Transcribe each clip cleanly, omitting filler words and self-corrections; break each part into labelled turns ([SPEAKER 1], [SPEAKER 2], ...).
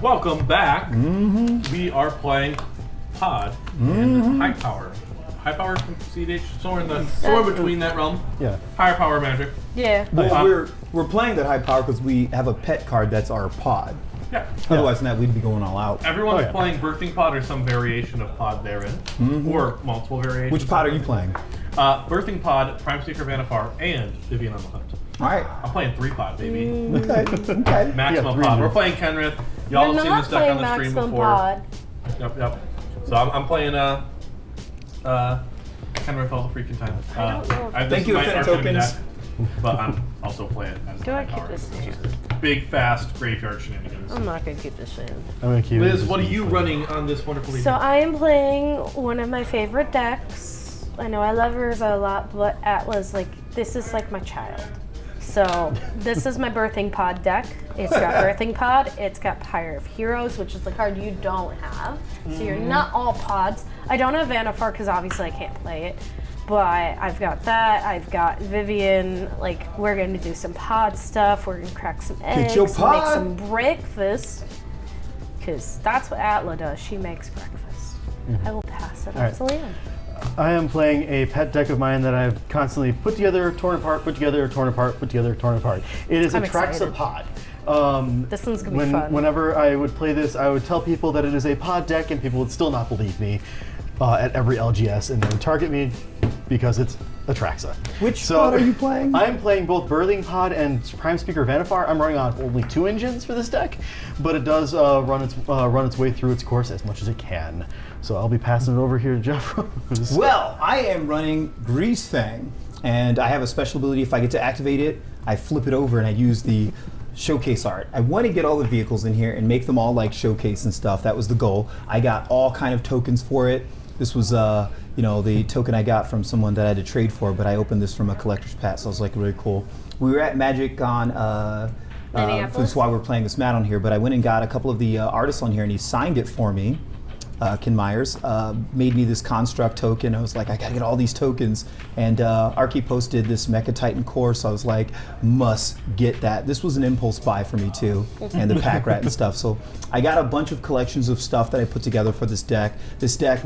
[SPEAKER 1] Welcome back. We are playing Pod in Highpower. Highpower EDH, somewhere between that realm.
[SPEAKER 2] Yeah.
[SPEAKER 1] Higher power magic.
[SPEAKER 3] Yeah.
[SPEAKER 4] Well, we're playing that high power because we have a pet card that's our pod.
[SPEAKER 1] Yeah.
[SPEAKER 4] Otherwise than that, we'd be going all out.
[SPEAKER 1] Everyone's playing Birthing Pod or some variation of pod therein, or multiple variations.
[SPEAKER 4] Which pod are you playing?
[SPEAKER 1] Birthing Pod, Prime Seeker Vanifar, and Vivian on the Hunt.
[SPEAKER 4] All right.
[SPEAKER 1] I'm playing 3 pod, baby.
[SPEAKER 4] Okay.
[SPEAKER 1] Maximum pod. We're playing Kenrith. Y'all have seen this deck on the stream before.
[SPEAKER 3] Pod.
[SPEAKER 1] Yep. So I'm playing Kenrith all the freaking time.
[SPEAKER 3] I don't know.
[SPEAKER 4] Thank you, Affinity Tokens.
[SPEAKER 1] But I'm also playing as
[SPEAKER 3] Do I keep
[SPEAKER 1] Power,
[SPEAKER 3] this
[SPEAKER 1] which
[SPEAKER 3] in?
[SPEAKER 1] is big, fast graveyard shenanigans.
[SPEAKER 3] I'm not going to keep this in.
[SPEAKER 2] I'm gonna keep
[SPEAKER 1] Liz, what are you running on this wonderful evening?
[SPEAKER 3] So I am playing one of my favorite decks. I know I love Urza a lot, but Atla's this is like my child. So this is my Birthing Pod deck. It's got Birthing Pod, it's got Pyre of Heroes, which is the card you don't have. So you're not all pods. I don't have Vanifar because obviously I can't play it. But I've got that, I've got Vivian, we're gonna do some pod stuff, we're gonna crack some eggs,
[SPEAKER 4] your
[SPEAKER 3] make
[SPEAKER 4] pod.
[SPEAKER 3] some breakfast. Because that's what Atla does, she makes breakfast. I will pass it off to Liam.
[SPEAKER 2] I am playing a pet deck of mine that I've constantly put together, torn apart, put together, torn apart, put together, torn apart. It is
[SPEAKER 3] I'm
[SPEAKER 2] Atraxa
[SPEAKER 3] excited.
[SPEAKER 2] Pod.
[SPEAKER 3] This one's gonna be fun.
[SPEAKER 2] Whenever I would play this, I would tell people that it is a pod deck, and people would still not believe me at every LGS, and they would target me because it's Atraxa.
[SPEAKER 4] Which pod are you playing?
[SPEAKER 2] I'm playing both Birthing Pod and Prime Speaker Vanifar. I'm running on only 2 engines for this deck, but it does run its way through its course as much as it can. So I'll be passing it over here to Jeff.
[SPEAKER 4] Well, I am running Greasefang, and I have a special ability. If I get to activate it, I flip it over and I use the showcase art. I want to get all the vehicles in here and make them all like showcase and stuff. That was the goal. I got all kind of tokens for it. This was the token I got from someone that I had to trade for, but I opened this from a collector's pack, so it was really cool. We were at Magic on that's why we're playing this mat on here, but I went and got a couple of the artists on here and he signed it for me. Ken Myers made me this construct token. I was like, I gotta get all these tokens. And Archie posted this Mecha Titan core, so I was like, must get that. This was an impulse buy for me too, and the pack rat and stuff. So I got a bunch of collections of stuff that I put together for this deck. This deck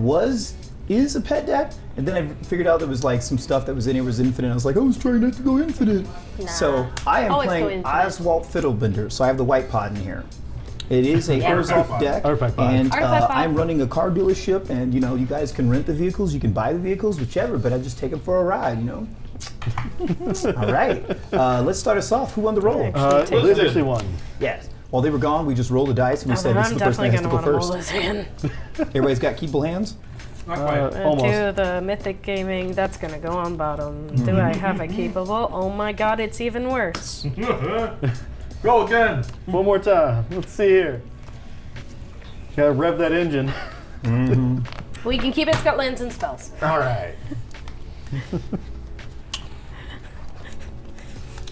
[SPEAKER 4] is a pet deck, and then I figured out there was some stuff that was in here was infinite. I was like, I was trying not to go infinite.
[SPEAKER 3] Nah.
[SPEAKER 4] So I am
[SPEAKER 3] Always go
[SPEAKER 4] playing
[SPEAKER 3] infinite.
[SPEAKER 4] Oswald Fiddlebender, so I have the white pod in here. It is a Urza deck,
[SPEAKER 2] Artifact pod.
[SPEAKER 4] and
[SPEAKER 3] Artifact pod.
[SPEAKER 4] I'm running a car dealership, and you guys can rent the vehicles, you can buy the vehicles, whichever, but I just take them for a ride, All right, let's start us off. Who won the roll?
[SPEAKER 2] Liz actually won.
[SPEAKER 4] Yes. While they were gone, we just rolled the dice, and we said this is the person that has to go first. Everybody's got keepable hands?
[SPEAKER 1] Not quite.
[SPEAKER 2] Almost.
[SPEAKER 3] Do the Mythic Gaming, that's gonna go on bottom. Do I have a capable? Oh my god, it's even worse.
[SPEAKER 1] Go again.
[SPEAKER 2] One more time. Let's see here. Gotta rev that engine.
[SPEAKER 3] We can keep it, it's got lands and spells.
[SPEAKER 2] All right.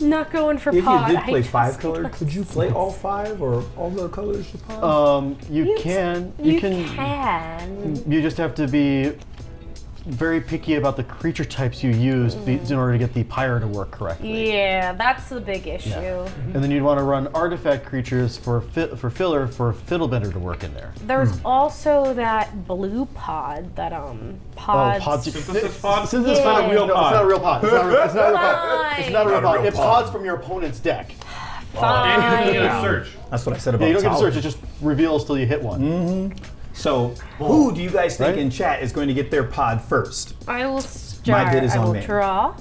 [SPEAKER 3] Not going for
[SPEAKER 4] If
[SPEAKER 3] pod.
[SPEAKER 4] you did
[SPEAKER 3] I
[SPEAKER 4] play
[SPEAKER 3] just
[SPEAKER 4] 5 color, could you play all 5 or all the colors of pod?
[SPEAKER 2] You can.
[SPEAKER 3] You can.
[SPEAKER 2] You just have to be very picky about the creature types you use in order to get the pyre to work correctly.
[SPEAKER 3] Yeah, that's the big issue.
[SPEAKER 2] Yeah. And then you'd want to run artifact creatures for filler for Fiddlebender to work in there.
[SPEAKER 3] There's also that blue pod, that pods.
[SPEAKER 1] Synthesis pod?
[SPEAKER 2] Synthesis
[SPEAKER 3] Yeah.
[SPEAKER 2] pod. No, it's not a real pod. It's not a real pod. It's not a real
[SPEAKER 4] Not a
[SPEAKER 2] pod.
[SPEAKER 4] real
[SPEAKER 2] It
[SPEAKER 4] pod.
[SPEAKER 2] pods from your opponent's deck.
[SPEAKER 1] And you can get a
[SPEAKER 3] Fine.
[SPEAKER 1] search.
[SPEAKER 4] That's what I said about
[SPEAKER 2] Yeah, you don't get to
[SPEAKER 4] Talon.
[SPEAKER 2] search. It just reveals till you hit one.
[SPEAKER 4] So, who do you guys think
[SPEAKER 2] Right?
[SPEAKER 4] in chat is going to get their pod first?
[SPEAKER 3] I will start.
[SPEAKER 4] bid is
[SPEAKER 3] I
[SPEAKER 4] on
[SPEAKER 3] will
[SPEAKER 4] me.
[SPEAKER 3] draw.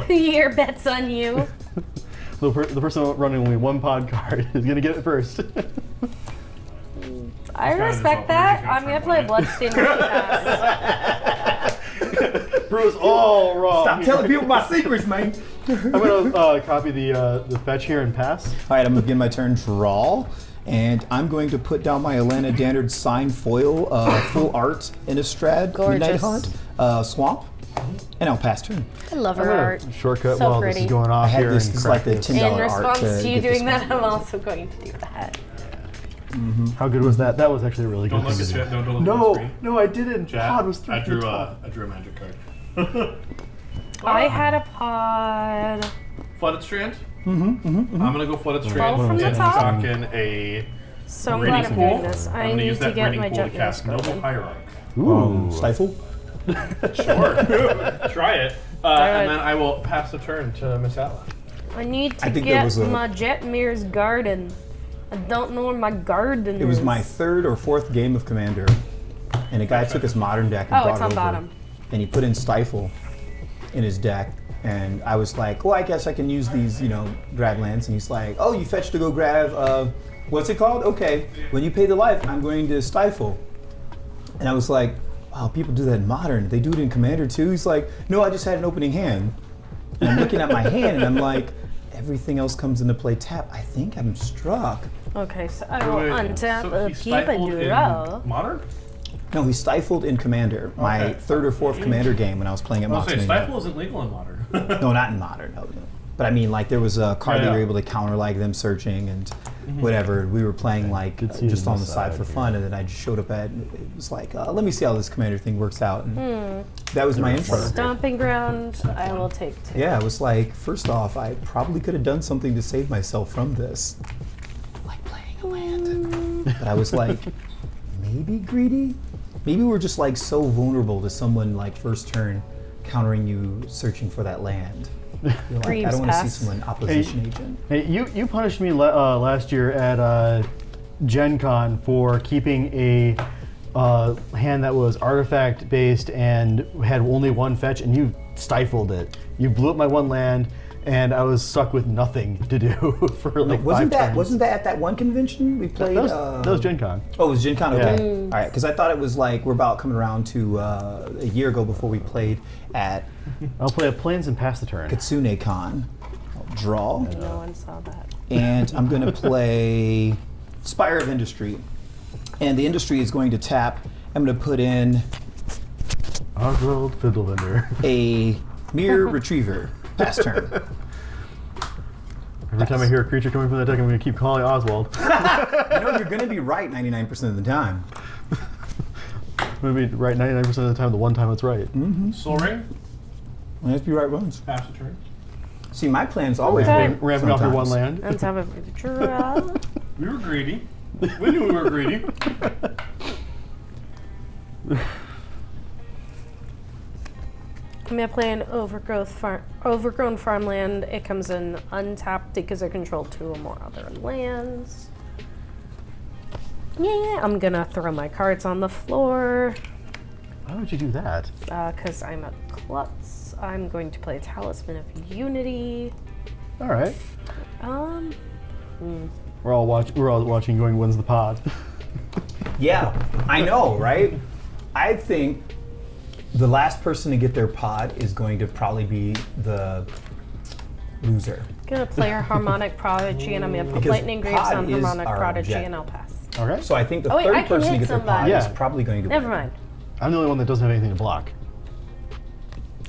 [SPEAKER 3] Your bet's on you.
[SPEAKER 2] The person running only one pod card is gonna get it first.
[SPEAKER 3] I
[SPEAKER 1] kinda
[SPEAKER 3] respect
[SPEAKER 1] just
[SPEAKER 3] that.
[SPEAKER 1] what
[SPEAKER 3] I'm gonna play Bloodstained Pass.
[SPEAKER 2] Bruce, all wrong.
[SPEAKER 4] Stop telling people my secrets, man.
[SPEAKER 2] I'm gonna copy the fetch here and pass.
[SPEAKER 4] All right, I'm going to begin my turn draw, and I'm going to put down my Alana Dannard sign foil, full art, Innistrad, Midnight
[SPEAKER 3] Gorgeous.
[SPEAKER 4] Hunt, Swamp, and I'll pass turn.
[SPEAKER 3] I love
[SPEAKER 2] I'm
[SPEAKER 3] her
[SPEAKER 2] gonna
[SPEAKER 3] art.
[SPEAKER 2] shortcut
[SPEAKER 3] So
[SPEAKER 2] while this
[SPEAKER 3] pretty.
[SPEAKER 2] is going
[SPEAKER 4] I
[SPEAKER 2] off
[SPEAKER 4] had
[SPEAKER 2] here.
[SPEAKER 4] this,
[SPEAKER 2] and
[SPEAKER 4] this is like the
[SPEAKER 2] craft this.
[SPEAKER 4] $10
[SPEAKER 3] In
[SPEAKER 4] art
[SPEAKER 3] response
[SPEAKER 4] to
[SPEAKER 3] to you
[SPEAKER 4] get this
[SPEAKER 3] doing
[SPEAKER 4] one.
[SPEAKER 3] that, I'm also going to do that.
[SPEAKER 2] How good was that? That was actually a really good
[SPEAKER 1] Don't look
[SPEAKER 2] thing
[SPEAKER 1] at
[SPEAKER 2] to do.
[SPEAKER 1] chat. Don't look at the screen.
[SPEAKER 2] No, I didn't.
[SPEAKER 1] Chat.
[SPEAKER 2] Pod was through
[SPEAKER 1] I
[SPEAKER 2] the
[SPEAKER 1] drew
[SPEAKER 2] top.
[SPEAKER 1] a magic card.
[SPEAKER 3] I had a pod.
[SPEAKER 1] Flooded Strand. I'm gonna go Flooded Strand.
[SPEAKER 3] from the
[SPEAKER 1] and
[SPEAKER 3] top?
[SPEAKER 1] talking a
[SPEAKER 3] So I'm
[SPEAKER 1] Breeding
[SPEAKER 3] glad I'm
[SPEAKER 1] pool.
[SPEAKER 3] doing this.
[SPEAKER 1] I'm
[SPEAKER 3] I
[SPEAKER 1] going to
[SPEAKER 3] need
[SPEAKER 1] use
[SPEAKER 3] to
[SPEAKER 1] that
[SPEAKER 3] get
[SPEAKER 1] breeding
[SPEAKER 3] my
[SPEAKER 1] pool to
[SPEAKER 3] jet
[SPEAKER 1] cast Noble Hierarch.
[SPEAKER 2] Ooh.
[SPEAKER 4] Stifle?
[SPEAKER 1] Sure. Try it. And then I will pass the turn to Miss Atla.
[SPEAKER 3] I need
[SPEAKER 4] I
[SPEAKER 3] to
[SPEAKER 4] think there
[SPEAKER 3] get
[SPEAKER 4] was a-
[SPEAKER 3] my Jetmir's garden. I don't know where my garden is.
[SPEAKER 4] It was my third or fourth game of Commander, and a guy took his modern deck and
[SPEAKER 3] Oh,
[SPEAKER 4] brought
[SPEAKER 3] it's
[SPEAKER 4] it
[SPEAKER 3] on
[SPEAKER 4] over,
[SPEAKER 3] bottom.
[SPEAKER 4] and he put in Stifle in his deck, and I was like, well, I guess I can use these, grab lands, and he's like, oh, you fetch to go grab, what's it called? Okay, when you pay the life, I'm going to Stifle. And I was like, wow, people do that in Modern. They do it in Commander too? He's like, no, I just had an opening hand. And I'm looking at my hand, and I'm like, everything else comes into play tap. I think I'm struck.
[SPEAKER 3] Okay, so I will
[SPEAKER 1] Wait,
[SPEAKER 3] untap
[SPEAKER 1] so
[SPEAKER 3] a
[SPEAKER 1] he
[SPEAKER 3] keep and
[SPEAKER 1] stifled in
[SPEAKER 3] draw.
[SPEAKER 1] Modern?
[SPEAKER 4] No, he stifled in Commander. My
[SPEAKER 1] Okay.
[SPEAKER 4] third or fourth Commander game when I was playing at
[SPEAKER 1] I was
[SPEAKER 4] Mox
[SPEAKER 1] saying,
[SPEAKER 4] Mania.
[SPEAKER 1] Stifle isn't legal in Modern.
[SPEAKER 4] No, not in Modern. No. But I mean, like, there was a card
[SPEAKER 1] Yeah,
[SPEAKER 4] they were
[SPEAKER 1] yeah.
[SPEAKER 4] able to counter, like, them searching and whatever. We were playing, like,
[SPEAKER 2] Good seeing
[SPEAKER 4] just on the
[SPEAKER 2] this
[SPEAKER 4] side
[SPEAKER 2] side
[SPEAKER 4] for
[SPEAKER 2] here.
[SPEAKER 4] fun, and then I just showed up at, it was like, let me see how this Commander thing works out. And that was my intro.
[SPEAKER 3] Stomping ground, I will take 2.
[SPEAKER 4] Yeah, it was like, first off, I probably could have done something to save myself from this. Like playing a land. But I was like, maybe greedy? Maybe we're just like so vulnerable to someone like first turn countering you searching for that land. You're like, I
[SPEAKER 3] Reeves
[SPEAKER 4] don't want to see
[SPEAKER 3] pass.
[SPEAKER 4] someone opposition agent.
[SPEAKER 2] Hey, you punished me last year at Gen Con for keeping a hand that was artifact based and had only one fetch, and you stifled it. You blew up my one land, and I was stuck with nothing to do for like
[SPEAKER 4] Wasn't
[SPEAKER 2] 5
[SPEAKER 4] that
[SPEAKER 2] turns.
[SPEAKER 4] at that one convention we played?
[SPEAKER 2] That was Gen Con.
[SPEAKER 4] Oh, it was Gen Con? Okay.
[SPEAKER 2] Yeah.
[SPEAKER 4] All right, because I thought it was like we're about coming around to a year ago before we played at
[SPEAKER 2] I'll play a plains and pass the turn.
[SPEAKER 4] Kitsune Con. I'll draw.
[SPEAKER 3] No one saw that.
[SPEAKER 4] And I'm going to play Spire of Industry. And the Industry is going to tap. I'm going to put in
[SPEAKER 2] Oswald Fiddlebender.
[SPEAKER 4] a Mirror Retriever. Pass turn.
[SPEAKER 2] Every time I hear a creature coming from that deck, I'm going to keep calling Oswald.
[SPEAKER 4] You're going to be right 99% of the time.
[SPEAKER 2] I'm going to be right 99% of the time, the one time it's right.
[SPEAKER 1] Soul Ring,
[SPEAKER 4] You have to be right once.
[SPEAKER 1] pass the turn.
[SPEAKER 4] See, my plan's always
[SPEAKER 3] Okay.
[SPEAKER 4] been
[SPEAKER 2] Ramping off your one
[SPEAKER 4] sometimes.
[SPEAKER 2] land.
[SPEAKER 3] On top of the draw.
[SPEAKER 1] We were greedy. We knew we were greedy.
[SPEAKER 3] I'm gonna play an overgrown farmland. It comes in untapped because I control 2 or more other lands. Yeah, I'm gonna throw my cards on the floor
[SPEAKER 2] Why would you do that?
[SPEAKER 3] because I'm a klutz. I'm going to play Talisman of Unity.
[SPEAKER 2] All right. We're all watching going wins the pod.
[SPEAKER 4] Yeah, I know, right? I think the last person to get their pod is going to probably be the loser.
[SPEAKER 3] Gonna play a Harmonic Prodigy and I'm gonna put
[SPEAKER 4] Because
[SPEAKER 3] Lightning Greaves
[SPEAKER 4] pod
[SPEAKER 3] on
[SPEAKER 4] is
[SPEAKER 3] Harmonic
[SPEAKER 4] our
[SPEAKER 3] Prodigy
[SPEAKER 4] objective.
[SPEAKER 3] and I'll pass.
[SPEAKER 2] All right.
[SPEAKER 4] So I think the
[SPEAKER 3] Oh, wait, I
[SPEAKER 4] third
[SPEAKER 3] can
[SPEAKER 4] person to
[SPEAKER 3] hit
[SPEAKER 4] get their pod
[SPEAKER 3] somebody.
[SPEAKER 4] is
[SPEAKER 2] Yeah.
[SPEAKER 4] probably going to
[SPEAKER 3] Never
[SPEAKER 4] win.
[SPEAKER 3] mind.
[SPEAKER 2] I'm the only one that doesn't have anything to block.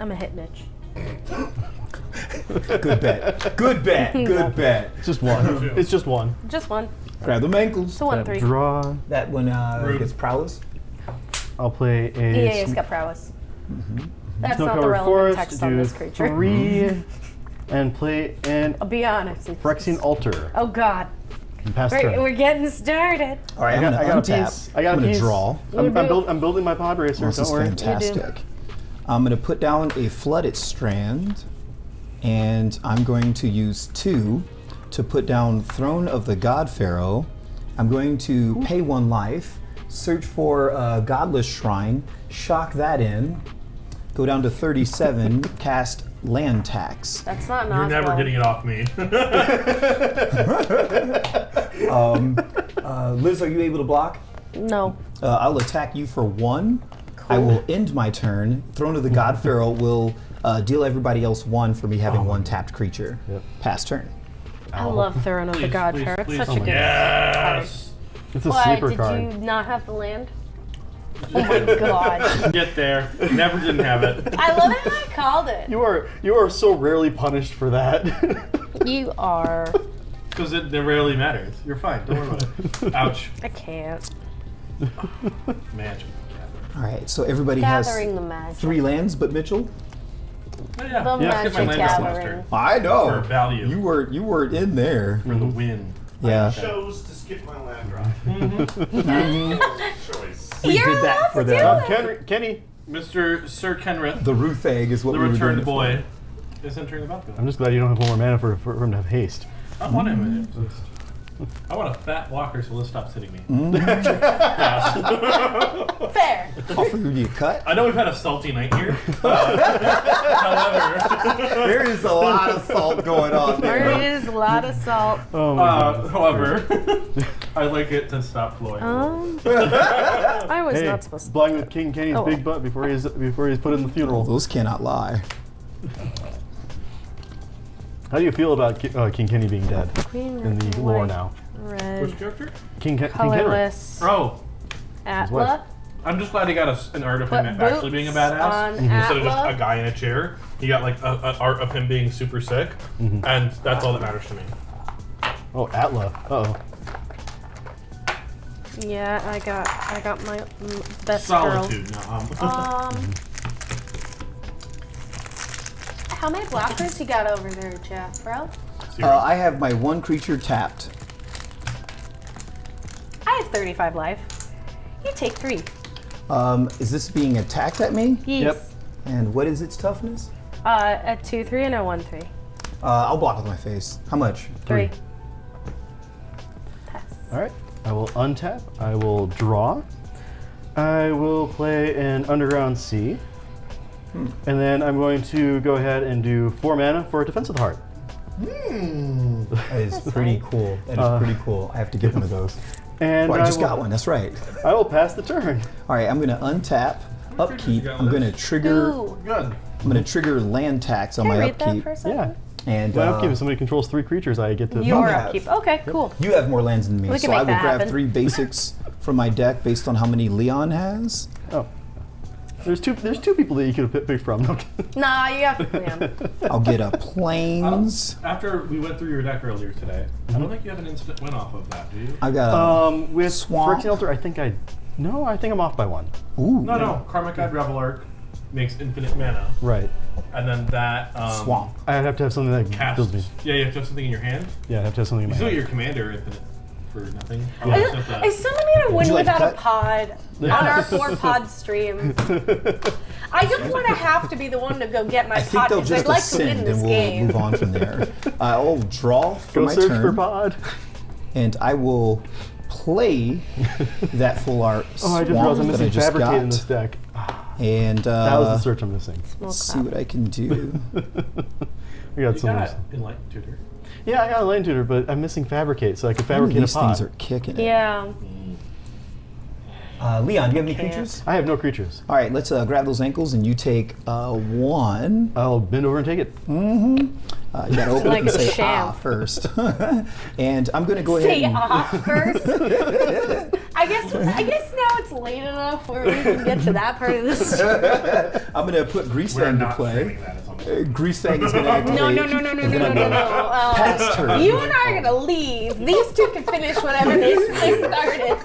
[SPEAKER 3] I'm a hit Mitch.
[SPEAKER 4] Good bet. Good bet. Good bet.
[SPEAKER 2] It's just one. It's just one.
[SPEAKER 3] Just one.
[SPEAKER 4] Grab them ankles.
[SPEAKER 3] So 1-3.
[SPEAKER 2] Draw.
[SPEAKER 4] That one
[SPEAKER 1] Rude.
[SPEAKER 4] gets prowess.
[SPEAKER 2] I'll play a
[SPEAKER 3] EA's got prowess. That's not the
[SPEAKER 2] snow-covered
[SPEAKER 3] relevant
[SPEAKER 2] forest.
[SPEAKER 3] text
[SPEAKER 2] Do
[SPEAKER 3] on this creature.
[SPEAKER 2] 3 and play an
[SPEAKER 3] I'll be honest. it's-
[SPEAKER 2] Phyrexian Altar.
[SPEAKER 3] Oh God.
[SPEAKER 2] And pass
[SPEAKER 3] Right,
[SPEAKER 2] turn.
[SPEAKER 3] we're getting started.
[SPEAKER 4] All right,
[SPEAKER 2] I got
[SPEAKER 4] I'm
[SPEAKER 2] a
[SPEAKER 4] going to untap.
[SPEAKER 2] piece. I got
[SPEAKER 4] I'm
[SPEAKER 2] a
[SPEAKER 4] going
[SPEAKER 2] piece.
[SPEAKER 4] to draw.
[SPEAKER 2] I'm building my pod racer.
[SPEAKER 4] This is
[SPEAKER 2] Don't worry.
[SPEAKER 4] fantastic. I'm going to put down a Flooded Strand, and I'm going to use 2 to put down Throne of the God Pharaoh. I'm going to pay 1 life, search for a Godless Shrine, shock that in, go down to 37, cast Land Tax.
[SPEAKER 3] That's not an
[SPEAKER 1] You're never
[SPEAKER 3] Oswald.
[SPEAKER 1] getting it off me.
[SPEAKER 4] Liz, are you able to block?
[SPEAKER 3] No.
[SPEAKER 4] I'll attack you for 1. I will end my turn. Throne of the God Pharaoh will deal everybody else 1 for me having 1 tapped creature.
[SPEAKER 2] Yep.
[SPEAKER 4] Pass turn.
[SPEAKER 3] I love Throne of the
[SPEAKER 1] Please,
[SPEAKER 3] God
[SPEAKER 1] please,
[SPEAKER 3] Pharaoh. It's
[SPEAKER 1] please.
[SPEAKER 3] such a good
[SPEAKER 1] Yes.
[SPEAKER 2] It's a
[SPEAKER 3] Why,
[SPEAKER 2] sleeper
[SPEAKER 3] did
[SPEAKER 2] card.
[SPEAKER 3] you not have the land? Oh my God.
[SPEAKER 1] Get there. Never didn't have it.
[SPEAKER 3] I love it how I called it.
[SPEAKER 2] You are so rarely punished for that.
[SPEAKER 3] You are.
[SPEAKER 1] Because it rarely matters. You're fine. Don't worry about it. Ouch.
[SPEAKER 3] I can't.
[SPEAKER 1] Magic.
[SPEAKER 4] All right, so everybody
[SPEAKER 3] Gathering
[SPEAKER 4] has
[SPEAKER 3] the magic.
[SPEAKER 4] 3 lands but Mitchell.
[SPEAKER 1] Oh, yeah.
[SPEAKER 3] The
[SPEAKER 1] Let's get my
[SPEAKER 3] magic
[SPEAKER 1] land out last
[SPEAKER 3] gathering.
[SPEAKER 1] turn.
[SPEAKER 4] I know.
[SPEAKER 1] For value.
[SPEAKER 4] You were in there.
[SPEAKER 1] For the win.
[SPEAKER 4] Yeah.
[SPEAKER 5] Chose to skip my land drop. Choice.
[SPEAKER 4] We
[SPEAKER 3] You're
[SPEAKER 4] did that
[SPEAKER 3] allowed
[SPEAKER 4] for
[SPEAKER 3] to do
[SPEAKER 4] the
[SPEAKER 3] it.
[SPEAKER 2] Kenny.
[SPEAKER 1] Sir Kenrith,
[SPEAKER 4] the Ruth egg is what
[SPEAKER 1] the
[SPEAKER 4] we were doing
[SPEAKER 1] returned
[SPEAKER 4] it for.
[SPEAKER 1] boy, is entering the battlefield.
[SPEAKER 2] I'm just glad you don't have one more mana for him to have haste.
[SPEAKER 1] I want him at least. I want a fat blocker so let's stop sitting me.
[SPEAKER 3] Fair.
[SPEAKER 4] Offer you a cut.
[SPEAKER 1] I know we've had a salty night here. However,
[SPEAKER 4] There is a lot of salt going on there.
[SPEAKER 3] There is a lot of salt.
[SPEAKER 2] Oh my goodness.
[SPEAKER 1] however, I like it to stop flowing.
[SPEAKER 3] I was
[SPEAKER 2] Hey,
[SPEAKER 3] not supposed to.
[SPEAKER 2] blind with King Kenny's
[SPEAKER 3] Oh.
[SPEAKER 2] big butt before he's put in the funeral.
[SPEAKER 4] Those cannot lie.
[SPEAKER 2] How do you feel about King Kenny being dead
[SPEAKER 3] Queen
[SPEAKER 2] in the lore now?
[SPEAKER 1] Which
[SPEAKER 3] Red.
[SPEAKER 1] character?
[SPEAKER 2] King Kenrith.
[SPEAKER 3] Colorless.
[SPEAKER 1] Oh,
[SPEAKER 3] Atla.
[SPEAKER 1] I'm just glad he got an art of
[SPEAKER 3] Put
[SPEAKER 1] him actually being a
[SPEAKER 3] boots
[SPEAKER 1] badass
[SPEAKER 3] on
[SPEAKER 1] instead of just
[SPEAKER 3] Atla.
[SPEAKER 1] a guy in a chair. He got like an art of him being super sick, and that's all that matters to me.
[SPEAKER 2] Oh, Atla. Uh-oh.
[SPEAKER 3] Yeah, I got my best
[SPEAKER 1] Solitude. No,
[SPEAKER 3] girl. How many blockers you got over there, Jeff, bro?
[SPEAKER 1] zero.
[SPEAKER 4] I have my one creature tapped.
[SPEAKER 3] I have 35 life. You take 3.
[SPEAKER 4] Is this being attacked at me?
[SPEAKER 3] Yes.
[SPEAKER 2] Yep.
[SPEAKER 4] And what is its toughness?
[SPEAKER 3] A 2/3 and a 1/3.
[SPEAKER 4] I'll block with my face. How much?
[SPEAKER 3] 3. Pass.
[SPEAKER 2] All right. I will untap. I will draw. I will play an Underground Sea. And then I'm going to go ahead and do 4 mana for Defense of the Heart.
[SPEAKER 4] That is pretty cool. That is pretty cool. I have to get one of those.
[SPEAKER 2] And
[SPEAKER 4] Oh, I just
[SPEAKER 2] will,
[SPEAKER 4] got one. That's right.
[SPEAKER 2] I will pass the turn.
[SPEAKER 4] All right, I'm going to untap, upkeep.
[SPEAKER 1] got,
[SPEAKER 4] I'm going to
[SPEAKER 1] Liz?
[SPEAKER 4] trigger.
[SPEAKER 3] Ooh.
[SPEAKER 1] Good.
[SPEAKER 4] I'm going to trigger land tax on
[SPEAKER 3] Can I
[SPEAKER 4] my
[SPEAKER 3] read that
[SPEAKER 4] upkeep.
[SPEAKER 3] for a second?
[SPEAKER 2] Yeah.
[SPEAKER 4] And
[SPEAKER 2] My upkeep, if somebody controls 3 creatures, I get to.
[SPEAKER 3] Your
[SPEAKER 4] have.
[SPEAKER 3] upkeep. Okay, cool.
[SPEAKER 4] you have more lands than me,
[SPEAKER 3] We can
[SPEAKER 4] so I
[SPEAKER 3] make
[SPEAKER 4] will
[SPEAKER 3] that
[SPEAKER 4] grab
[SPEAKER 3] happen.
[SPEAKER 4] 3 basics from my deck based on how many Leon has.
[SPEAKER 2] Oh. There's two people that you could have picked from.
[SPEAKER 3] Nah, you have to plan.
[SPEAKER 4] I'll get a plains.
[SPEAKER 1] After we went through your deck earlier today, I don't think you have an instant win off of that, do you?
[SPEAKER 4] I got
[SPEAKER 2] With
[SPEAKER 4] Swamp.
[SPEAKER 2] Phyrexian Altar, I think I'm off by 1.
[SPEAKER 4] ooh,
[SPEAKER 1] No. Karmic Guide Reveler makes infinite mana,
[SPEAKER 2] Right.
[SPEAKER 1] and then that
[SPEAKER 4] swamp.
[SPEAKER 2] I'd have to have something that
[SPEAKER 1] casts.
[SPEAKER 2] builds me.
[SPEAKER 1] Yeah, you have to have something in your hand.
[SPEAKER 2] Yeah, I'd have to have something in
[SPEAKER 1] You
[SPEAKER 2] my
[SPEAKER 1] still get
[SPEAKER 2] hand.
[SPEAKER 1] your commander infinite for nothing.
[SPEAKER 3] I still need to win
[SPEAKER 4] you like to
[SPEAKER 3] without a
[SPEAKER 4] cut?
[SPEAKER 3] pod on our 4-pod stream. I don't want to have to be the one to go get my
[SPEAKER 4] I think
[SPEAKER 3] pod
[SPEAKER 4] they'll
[SPEAKER 3] because
[SPEAKER 4] just
[SPEAKER 3] I'd like to win
[SPEAKER 4] ascend
[SPEAKER 3] this
[SPEAKER 4] and we'll
[SPEAKER 3] game.
[SPEAKER 4] move on from there. I'll draw for
[SPEAKER 2] Go
[SPEAKER 4] my
[SPEAKER 2] search
[SPEAKER 4] turn,
[SPEAKER 2] for pod.
[SPEAKER 4] and I will play that full art
[SPEAKER 2] Oh, I just realized I'm
[SPEAKER 4] swamp that I
[SPEAKER 2] missing
[SPEAKER 4] just
[SPEAKER 2] Fabricate
[SPEAKER 4] got.
[SPEAKER 2] in this deck.
[SPEAKER 4] And
[SPEAKER 2] That was the search I'm missing.
[SPEAKER 3] Small
[SPEAKER 4] let's see
[SPEAKER 3] cloud.
[SPEAKER 4] what I can do.
[SPEAKER 2] We got
[SPEAKER 1] You
[SPEAKER 2] some.
[SPEAKER 1] got Enlightened Tutor.
[SPEAKER 2] Yeah, I got a Lane Tutor, but I'm missing Fabricate, so I could
[SPEAKER 4] None of
[SPEAKER 2] fabricate a
[SPEAKER 4] these things
[SPEAKER 2] pod.
[SPEAKER 4] are kicking it.
[SPEAKER 3] Yeah.
[SPEAKER 4] Leon, do you have any
[SPEAKER 3] Can't.
[SPEAKER 4] creatures?
[SPEAKER 2] I have no creatures.
[SPEAKER 4] All right, let's grab those ankles, and you take 1.
[SPEAKER 2] I'll bend over and take it.
[SPEAKER 4] You gotta open
[SPEAKER 3] Like
[SPEAKER 4] it and
[SPEAKER 3] a
[SPEAKER 4] say
[SPEAKER 3] sham.
[SPEAKER 4] first. And I'm gonna go ahead
[SPEAKER 3] Say
[SPEAKER 4] and
[SPEAKER 3] off first. I guess now it's late enough where we can get to that part of the story.
[SPEAKER 4] I'm gonna put
[SPEAKER 1] We're
[SPEAKER 4] Greasefang to
[SPEAKER 1] not
[SPEAKER 4] play.
[SPEAKER 1] streaming that. It's on the
[SPEAKER 4] Greasefang is gonna activate.
[SPEAKER 3] No.
[SPEAKER 4] Past her.
[SPEAKER 3] You and I are gonna leave. These two can finish whatever they started.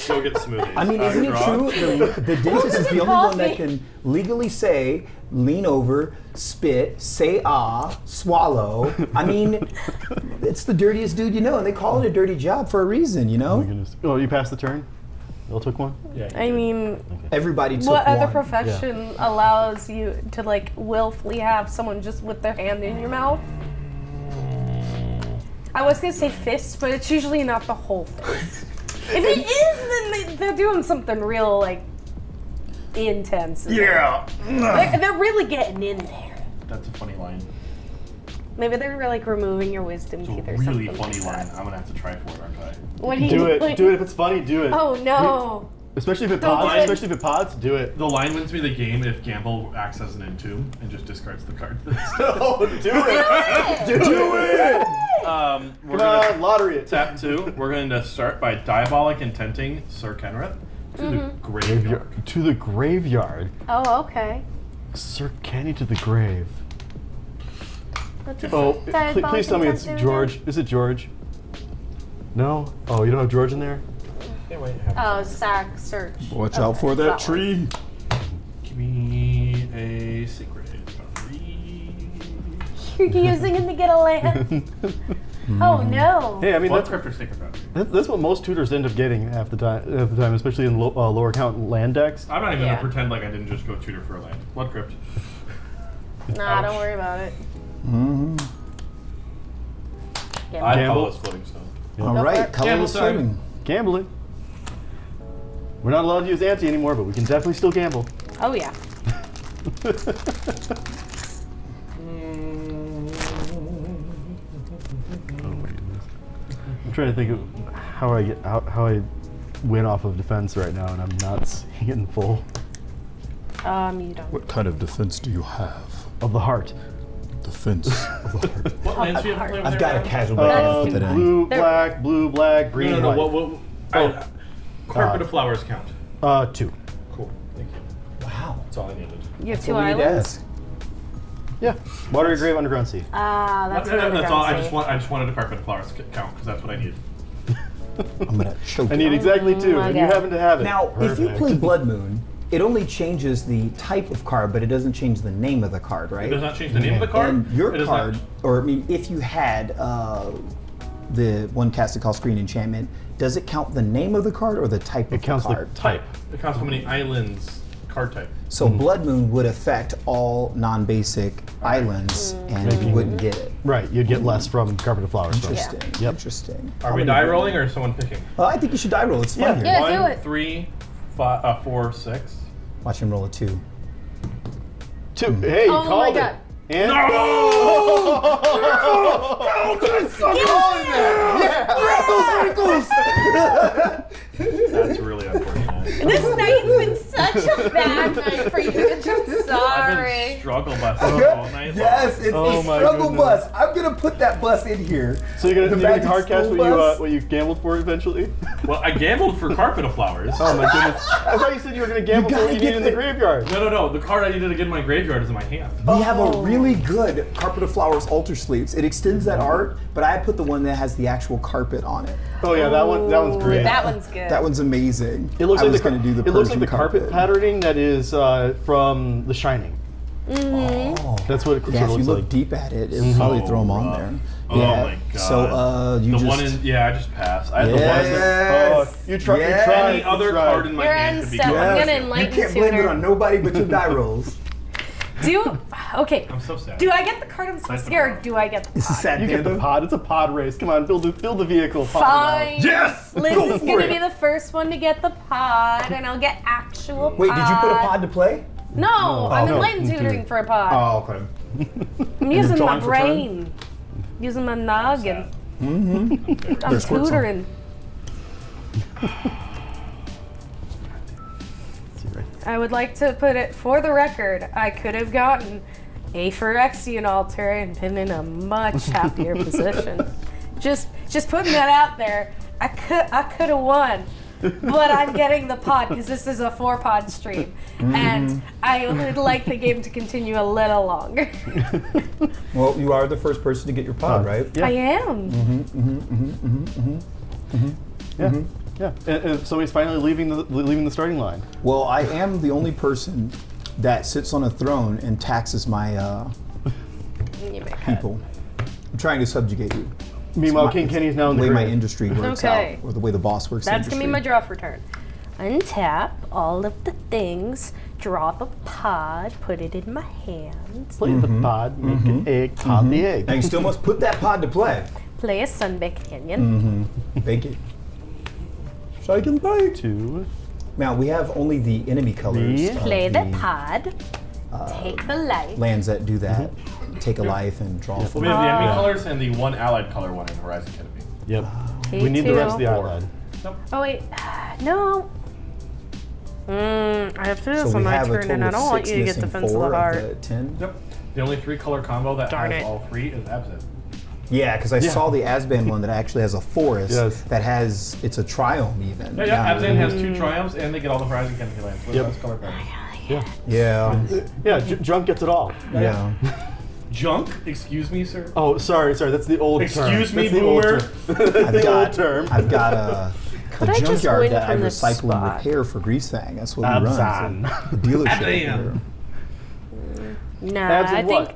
[SPEAKER 1] Go get smoothies.
[SPEAKER 4] I mean, isn't it
[SPEAKER 1] draw.
[SPEAKER 4] true? The dentist is the only
[SPEAKER 3] call
[SPEAKER 4] one that
[SPEAKER 3] me?
[SPEAKER 4] can legally say, lean over, spit, say ah, swallow. I mean, it's the dirtiest dude you know, and they call it a dirty job for a reason, you
[SPEAKER 2] Oh, my
[SPEAKER 4] know?
[SPEAKER 2] goodness. Oh, you passed the turn? Bill took one?
[SPEAKER 1] Yeah,
[SPEAKER 3] I mean,
[SPEAKER 4] Everybody took
[SPEAKER 3] what other
[SPEAKER 4] one.
[SPEAKER 3] profession allows you to like willfully have someone just with their hand in your mouth? I was gonna say fists, but it's usually not the whole fist. If it is, then they're doing something real like intense.
[SPEAKER 1] Yeah.
[SPEAKER 3] They're really getting in there.
[SPEAKER 1] That's a funny line.
[SPEAKER 3] Maybe they're like removing your wisdom
[SPEAKER 1] It's a
[SPEAKER 3] teeth or
[SPEAKER 1] really
[SPEAKER 3] something.
[SPEAKER 1] funny
[SPEAKER 3] like
[SPEAKER 1] line.
[SPEAKER 3] that.
[SPEAKER 1] I'm gonna have to try for it, aren't I?
[SPEAKER 3] What do you
[SPEAKER 2] Do it.
[SPEAKER 3] what-
[SPEAKER 2] Do it if it's funny. Do it.
[SPEAKER 3] Oh no.
[SPEAKER 2] Especially if it
[SPEAKER 3] Don't
[SPEAKER 2] pods.
[SPEAKER 3] do it.
[SPEAKER 2] Especially if it pods. Do it.
[SPEAKER 1] The line wins me the game if Gamble acts as an entomb and just discards the card.
[SPEAKER 2] Oh, do
[SPEAKER 3] Do it!
[SPEAKER 2] Do it!
[SPEAKER 1] We're
[SPEAKER 2] Come
[SPEAKER 1] gonna
[SPEAKER 2] on, lottery it.
[SPEAKER 1] tap 2. We're going to start by Diabolic Intenting Sir Kenrith to the graveyard.
[SPEAKER 2] To the graveyard.
[SPEAKER 3] Oh, okay.
[SPEAKER 2] Sir Kenny to the grave.
[SPEAKER 3] What does
[SPEAKER 2] Oh,
[SPEAKER 3] Diabolic
[SPEAKER 2] please tell me it's
[SPEAKER 3] Intent do
[SPEAKER 2] George. Is it George? No? Oh, you don't have George in there?
[SPEAKER 1] Anyway,
[SPEAKER 3] Oh, sack search.
[SPEAKER 4] Watch out for that tree.
[SPEAKER 1] give me a secret.
[SPEAKER 3] You're using him to get a land. Oh no.
[SPEAKER 2] Hey, I mean
[SPEAKER 1] Blood
[SPEAKER 2] that's,
[SPEAKER 1] Crypt or Sacred Boundary?
[SPEAKER 2] that's what most tutors end up getting half the time, especially in lower count land decks.
[SPEAKER 1] I'm not even
[SPEAKER 3] Yeah.
[SPEAKER 1] gonna pretend like I didn't just go tutor for a land. Blood Crypt.
[SPEAKER 3] Nah, don't
[SPEAKER 1] Ouch.
[SPEAKER 3] worry about it. Yeah.
[SPEAKER 1] I
[SPEAKER 2] Gamble.
[SPEAKER 1] colorless floating stone.
[SPEAKER 4] All
[SPEAKER 3] Go for
[SPEAKER 4] right,
[SPEAKER 3] it.
[SPEAKER 4] colorless
[SPEAKER 1] Gamble time.
[SPEAKER 4] floating.
[SPEAKER 2] Gambling. We're not allowed to use ante anymore, but we can definitely still gamble.
[SPEAKER 3] Oh yeah.
[SPEAKER 2] I'm trying to think of how I win off of defense right now, and I'm not seeing it in full.
[SPEAKER 3] You don't.
[SPEAKER 4] What kind of defense do you have?
[SPEAKER 2] Of the heart.
[SPEAKER 4] Defense of the heart.
[SPEAKER 1] What lands do you have to play with
[SPEAKER 4] I've got a
[SPEAKER 1] there?
[SPEAKER 4] casual way to put that in.
[SPEAKER 2] Blue, black, green,
[SPEAKER 1] No,
[SPEAKER 2] white.
[SPEAKER 1] what Carpet of Flowers count.
[SPEAKER 2] 2.
[SPEAKER 1] Cool. Thank you.
[SPEAKER 4] Wow.
[SPEAKER 1] That's all I needed.
[SPEAKER 3] You have
[SPEAKER 4] That's
[SPEAKER 3] two
[SPEAKER 4] what we need to
[SPEAKER 3] islands.
[SPEAKER 4] ask.
[SPEAKER 2] Yeah. Watery Grave, Underground Sea.
[SPEAKER 3] That's what
[SPEAKER 1] That's all. I
[SPEAKER 3] say.
[SPEAKER 1] just wanted a Carpet of Flowers count because that's what I needed.
[SPEAKER 4] I'm gonna choke
[SPEAKER 2] I
[SPEAKER 4] it.
[SPEAKER 2] need exactly 2,
[SPEAKER 3] my
[SPEAKER 2] and you
[SPEAKER 3] God.
[SPEAKER 2] happen to have it.
[SPEAKER 4] Now, if you
[SPEAKER 2] Perfect.
[SPEAKER 4] play Blood Moon, it only changes the type of card, but it doesn't change the name of the card, right?
[SPEAKER 1] It does not change the name of the card.
[SPEAKER 4] And your
[SPEAKER 1] It does
[SPEAKER 4] card,
[SPEAKER 1] not-
[SPEAKER 4] or I mean, if you had the one casted called Screen Enchantment, does it count the name of the card or the type of
[SPEAKER 2] It counts
[SPEAKER 4] the card?
[SPEAKER 2] the type.
[SPEAKER 1] It counts how many islands card type.
[SPEAKER 4] So Blood Moon would affect all non-basic islands, and you wouldn't get it.
[SPEAKER 2] Right, you'd get less from Carpet of Flowers. though.
[SPEAKER 4] Interesting.
[SPEAKER 2] Yep.
[SPEAKER 4] Interesting.
[SPEAKER 1] Are we die rolling or is someone picking?
[SPEAKER 4] Well, I think you should die roll. It's fun
[SPEAKER 2] Yeah.
[SPEAKER 4] here.
[SPEAKER 3] Yeah. do
[SPEAKER 1] 1,
[SPEAKER 3] it.
[SPEAKER 1] 3, 4, 6.
[SPEAKER 4] Watch him roll a 2.
[SPEAKER 2] 2. Hey, you
[SPEAKER 3] Oh my
[SPEAKER 2] called
[SPEAKER 3] God.
[SPEAKER 2] it. And
[SPEAKER 1] That's really unfortunate.
[SPEAKER 3] This night's been such a bad night for you. I'm
[SPEAKER 1] I've been
[SPEAKER 3] sorry.
[SPEAKER 1] struggle busting all night long.
[SPEAKER 4] Yes, it's
[SPEAKER 2] Oh
[SPEAKER 4] the
[SPEAKER 2] my
[SPEAKER 4] struggle
[SPEAKER 2] goodness.
[SPEAKER 4] bus. I'm gonna put that bus in here.
[SPEAKER 2] So you're
[SPEAKER 4] The
[SPEAKER 2] gonna
[SPEAKER 4] magic
[SPEAKER 2] hard cast
[SPEAKER 4] school
[SPEAKER 2] what
[SPEAKER 4] bus?
[SPEAKER 2] you gambled for eventually?
[SPEAKER 1] Well, I gambled for Carpet of Flowers.
[SPEAKER 2] Oh my goodness! I thought you said you were gonna gamble for
[SPEAKER 4] gotta
[SPEAKER 2] what you
[SPEAKER 4] get
[SPEAKER 2] need in the
[SPEAKER 4] the-
[SPEAKER 2] graveyard.
[SPEAKER 1] No. The card I needed to get in my graveyard is in my hand.
[SPEAKER 4] We have a really good Carpet of Flowers Altar Sleeves. It extends that art, but I put the one that has the actual carpet on it.
[SPEAKER 2] Oh yeah, that one's great.
[SPEAKER 3] That one's good.
[SPEAKER 4] That one's amazing.
[SPEAKER 2] It looks
[SPEAKER 4] I
[SPEAKER 2] like
[SPEAKER 4] was
[SPEAKER 2] the
[SPEAKER 4] going to do the
[SPEAKER 2] it looks like
[SPEAKER 4] Persian
[SPEAKER 2] the carpet patterning that is from The Shining.
[SPEAKER 4] Oh.
[SPEAKER 2] That's what it sort
[SPEAKER 4] Yeah,
[SPEAKER 2] of
[SPEAKER 4] if you
[SPEAKER 2] looks
[SPEAKER 4] look
[SPEAKER 2] like.
[SPEAKER 4] deep at it, it'll probably throw them on
[SPEAKER 1] rough.
[SPEAKER 4] there.
[SPEAKER 1] Oh
[SPEAKER 4] yeah.
[SPEAKER 1] my God.
[SPEAKER 4] So you
[SPEAKER 1] The
[SPEAKER 4] just
[SPEAKER 1] one in, yeah, I just passed. I had the one
[SPEAKER 4] Yes.
[SPEAKER 2] You tried.
[SPEAKER 4] Yes.
[SPEAKER 2] You tried.
[SPEAKER 1] any other
[SPEAKER 2] you tried.
[SPEAKER 1] card in my
[SPEAKER 3] You're
[SPEAKER 1] hand could be
[SPEAKER 3] unsettled.
[SPEAKER 1] good.
[SPEAKER 3] I'm gonna
[SPEAKER 4] you
[SPEAKER 3] enlighten
[SPEAKER 4] can't blame it
[SPEAKER 3] tutor.
[SPEAKER 4] on nobody but your die rolls.
[SPEAKER 3] Okay.
[SPEAKER 1] I'm so sad.
[SPEAKER 3] Do I get the card I'm so
[SPEAKER 1] Nice
[SPEAKER 3] scared? Or do I get the
[SPEAKER 4] It's a
[SPEAKER 3] pod?
[SPEAKER 4] sad
[SPEAKER 2] You get the
[SPEAKER 4] panda.
[SPEAKER 2] pod. It's a pod race. Come on, build the vehicle. Pod
[SPEAKER 3] Fine.
[SPEAKER 1] Yes!
[SPEAKER 3] Liz
[SPEAKER 4] Go
[SPEAKER 3] is
[SPEAKER 4] for
[SPEAKER 3] gonna
[SPEAKER 4] it.
[SPEAKER 3] be the first one to get the pod, and I'll get actual pod.
[SPEAKER 4] Wait, did you put a pod to play?
[SPEAKER 3] No, I'm
[SPEAKER 2] no.
[SPEAKER 3] enlightened tutoring for a pod.
[SPEAKER 4] Oh, okay.
[SPEAKER 3] I'm using my
[SPEAKER 4] drawing for turn?
[SPEAKER 3] brain. Using my noggin. I'm
[SPEAKER 4] There's squirts on.
[SPEAKER 3] tutoring. I would like to put it for the record, I could have gotten a Phyrexian altar and been in a much happier position. Just putting that out there. I could have won. But I'm getting the pod because this is a 4-pod stream. And I would like the game to continue a little longer.
[SPEAKER 4] Well, you are the first person to get your pod, right?
[SPEAKER 2] Yeah.
[SPEAKER 3] I am.
[SPEAKER 2] Yeah. Yeah. And so he's finally leaving the starting line.
[SPEAKER 4] Well, I am the only person that sits on a throne and taxes my
[SPEAKER 3] You may cut.
[SPEAKER 4] people. I'm trying to subjugate you.
[SPEAKER 2] Meanwhile, King Kenny's now in
[SPEAKER 4] The
[SPEAKER 2] the
[SPEAKER 4] way my
[SPEAKER 2] grave.
[SPEAKER 4] industry works
[SPEAKER 3] Okay.
[SPEAKER 4] out, or the way the boss works.
[SPEAKER 3] That's
[SPEAKER 4] in
[SPEAKER 3] gonna be
[SPEAKER 4] industry.
[SPEAKER 3] my draw for turn. Untap all of the things, draw the pod, put it in my hand,
[SPEAKER 2] Play the pod, make an egg, pod the egg.
[SPEAKER 4] Now you still must put that pod to play.
[SPEAKER 3] play a Sunbaked Canyon.
[SPEAKER 4] Bake it. Shake and bake.
[SPEAKER 2] 2.
[SPEAKER 4] Now we have only the enemy colors.
[SPEAKER 2] Three.
[SPEAKER 4] of
[SPEAKER 3] Play the pod, take the light.
[SPEAKER 4] lands that do that. Take a life and draw
[SPEAKER 1] Well,
[SPEAKER 4] from
[SPEAKER 1] we have the enemy
[SPEAKER 2] Yeah.
[SPEAKER 1] colors and the one allied color one in Horizon Canopy.
[SPEAKER 2] Yep.
[SPEAKER 3] Take
[SPEAKER 2] We need the rest of the
[SPEAKER 3] two.
[SPEAKER 2] outline.
[SPEAKER 3] Oh wait, no. I have to do this
[SPEAKER 4] So
[SPEAKER 3] on
[SPEAKER 4] we
[SPEAKER 3] my
[SPEAKER 4] have a
[SPEAKER 3] turn,
[SPEAKER 4] total
[SPEAKER 3] and I
[SPEAKER 4] of
[SPEAKER 3] don't want
[SPEAKER 4] 6
[SPEAKER 3] you to get
[SPEAKER 4] missing
[SPEAKER 3] Defense of
[SPEAKER 4] 4
[SPEAKER 3] the Heart.
[SPEAKER 4] of the 10.
[SPEAKER 1] Yep. The only 3 color combo that
[SPEAKER 3] Darn
[SPEAKER 1] has
[SPEAKER 3] it.
[SPEAKER 1] all 3 is Absinthe.
[SPEAKER 4] Yeah, because I saw the Asban one that actually has a forest
[SPEAKER 2] Yes.
[SPEAKER 4] that has, it's a triome even.
[SPEAKER 1] Yeah, Absinthe has 2 triumphs and they get all the Horizon Canopy lands. So
[SPEAKER 2] Yep.
[SPEAKER 1] that's color combo.
[SPEAKER 2] Yeah.
[SPEAKER 4] Yeah.
[SPEAKER 2] Yeah. Junk gets it all.
[SPEAKER 4] Yeah.
[SPEAKER 1] Junk? Excuse me, sir?
[SPEAKER 2] Oh, sorry. That's the old term.
[SPEAKER 1] Excuse me,
[SPEAKER 2] That's the old
[SPEAKER 1] boomer.
[SPEAKER 2] term. That's the old term.
[SPEAKER 4] I've got a
[SPEAKER 3] Could I just
[SPEAKER 4] junkyard
[SPEAKER 3] win
[SPEAKER 4] that I
[SPEAKER 3] from this
[SPEAKER 4] recycle and
[SPEAKER 3] spot?
[SPEAKER 4] repair for Greasefang. That's what he
[SPEAKER 2] Abzan.
[SPEAKER 4] runs. The dealership.
[SPEAKER 1] Abzan.
[SPEAKER 4] here.
[SPEAKER 3] Nah,
[SPEAKER 2] Abs
[SPEAKER 3] I
[SPEAKER 2] and
[SPEAKER 3] think
[SPEAKER 2] what?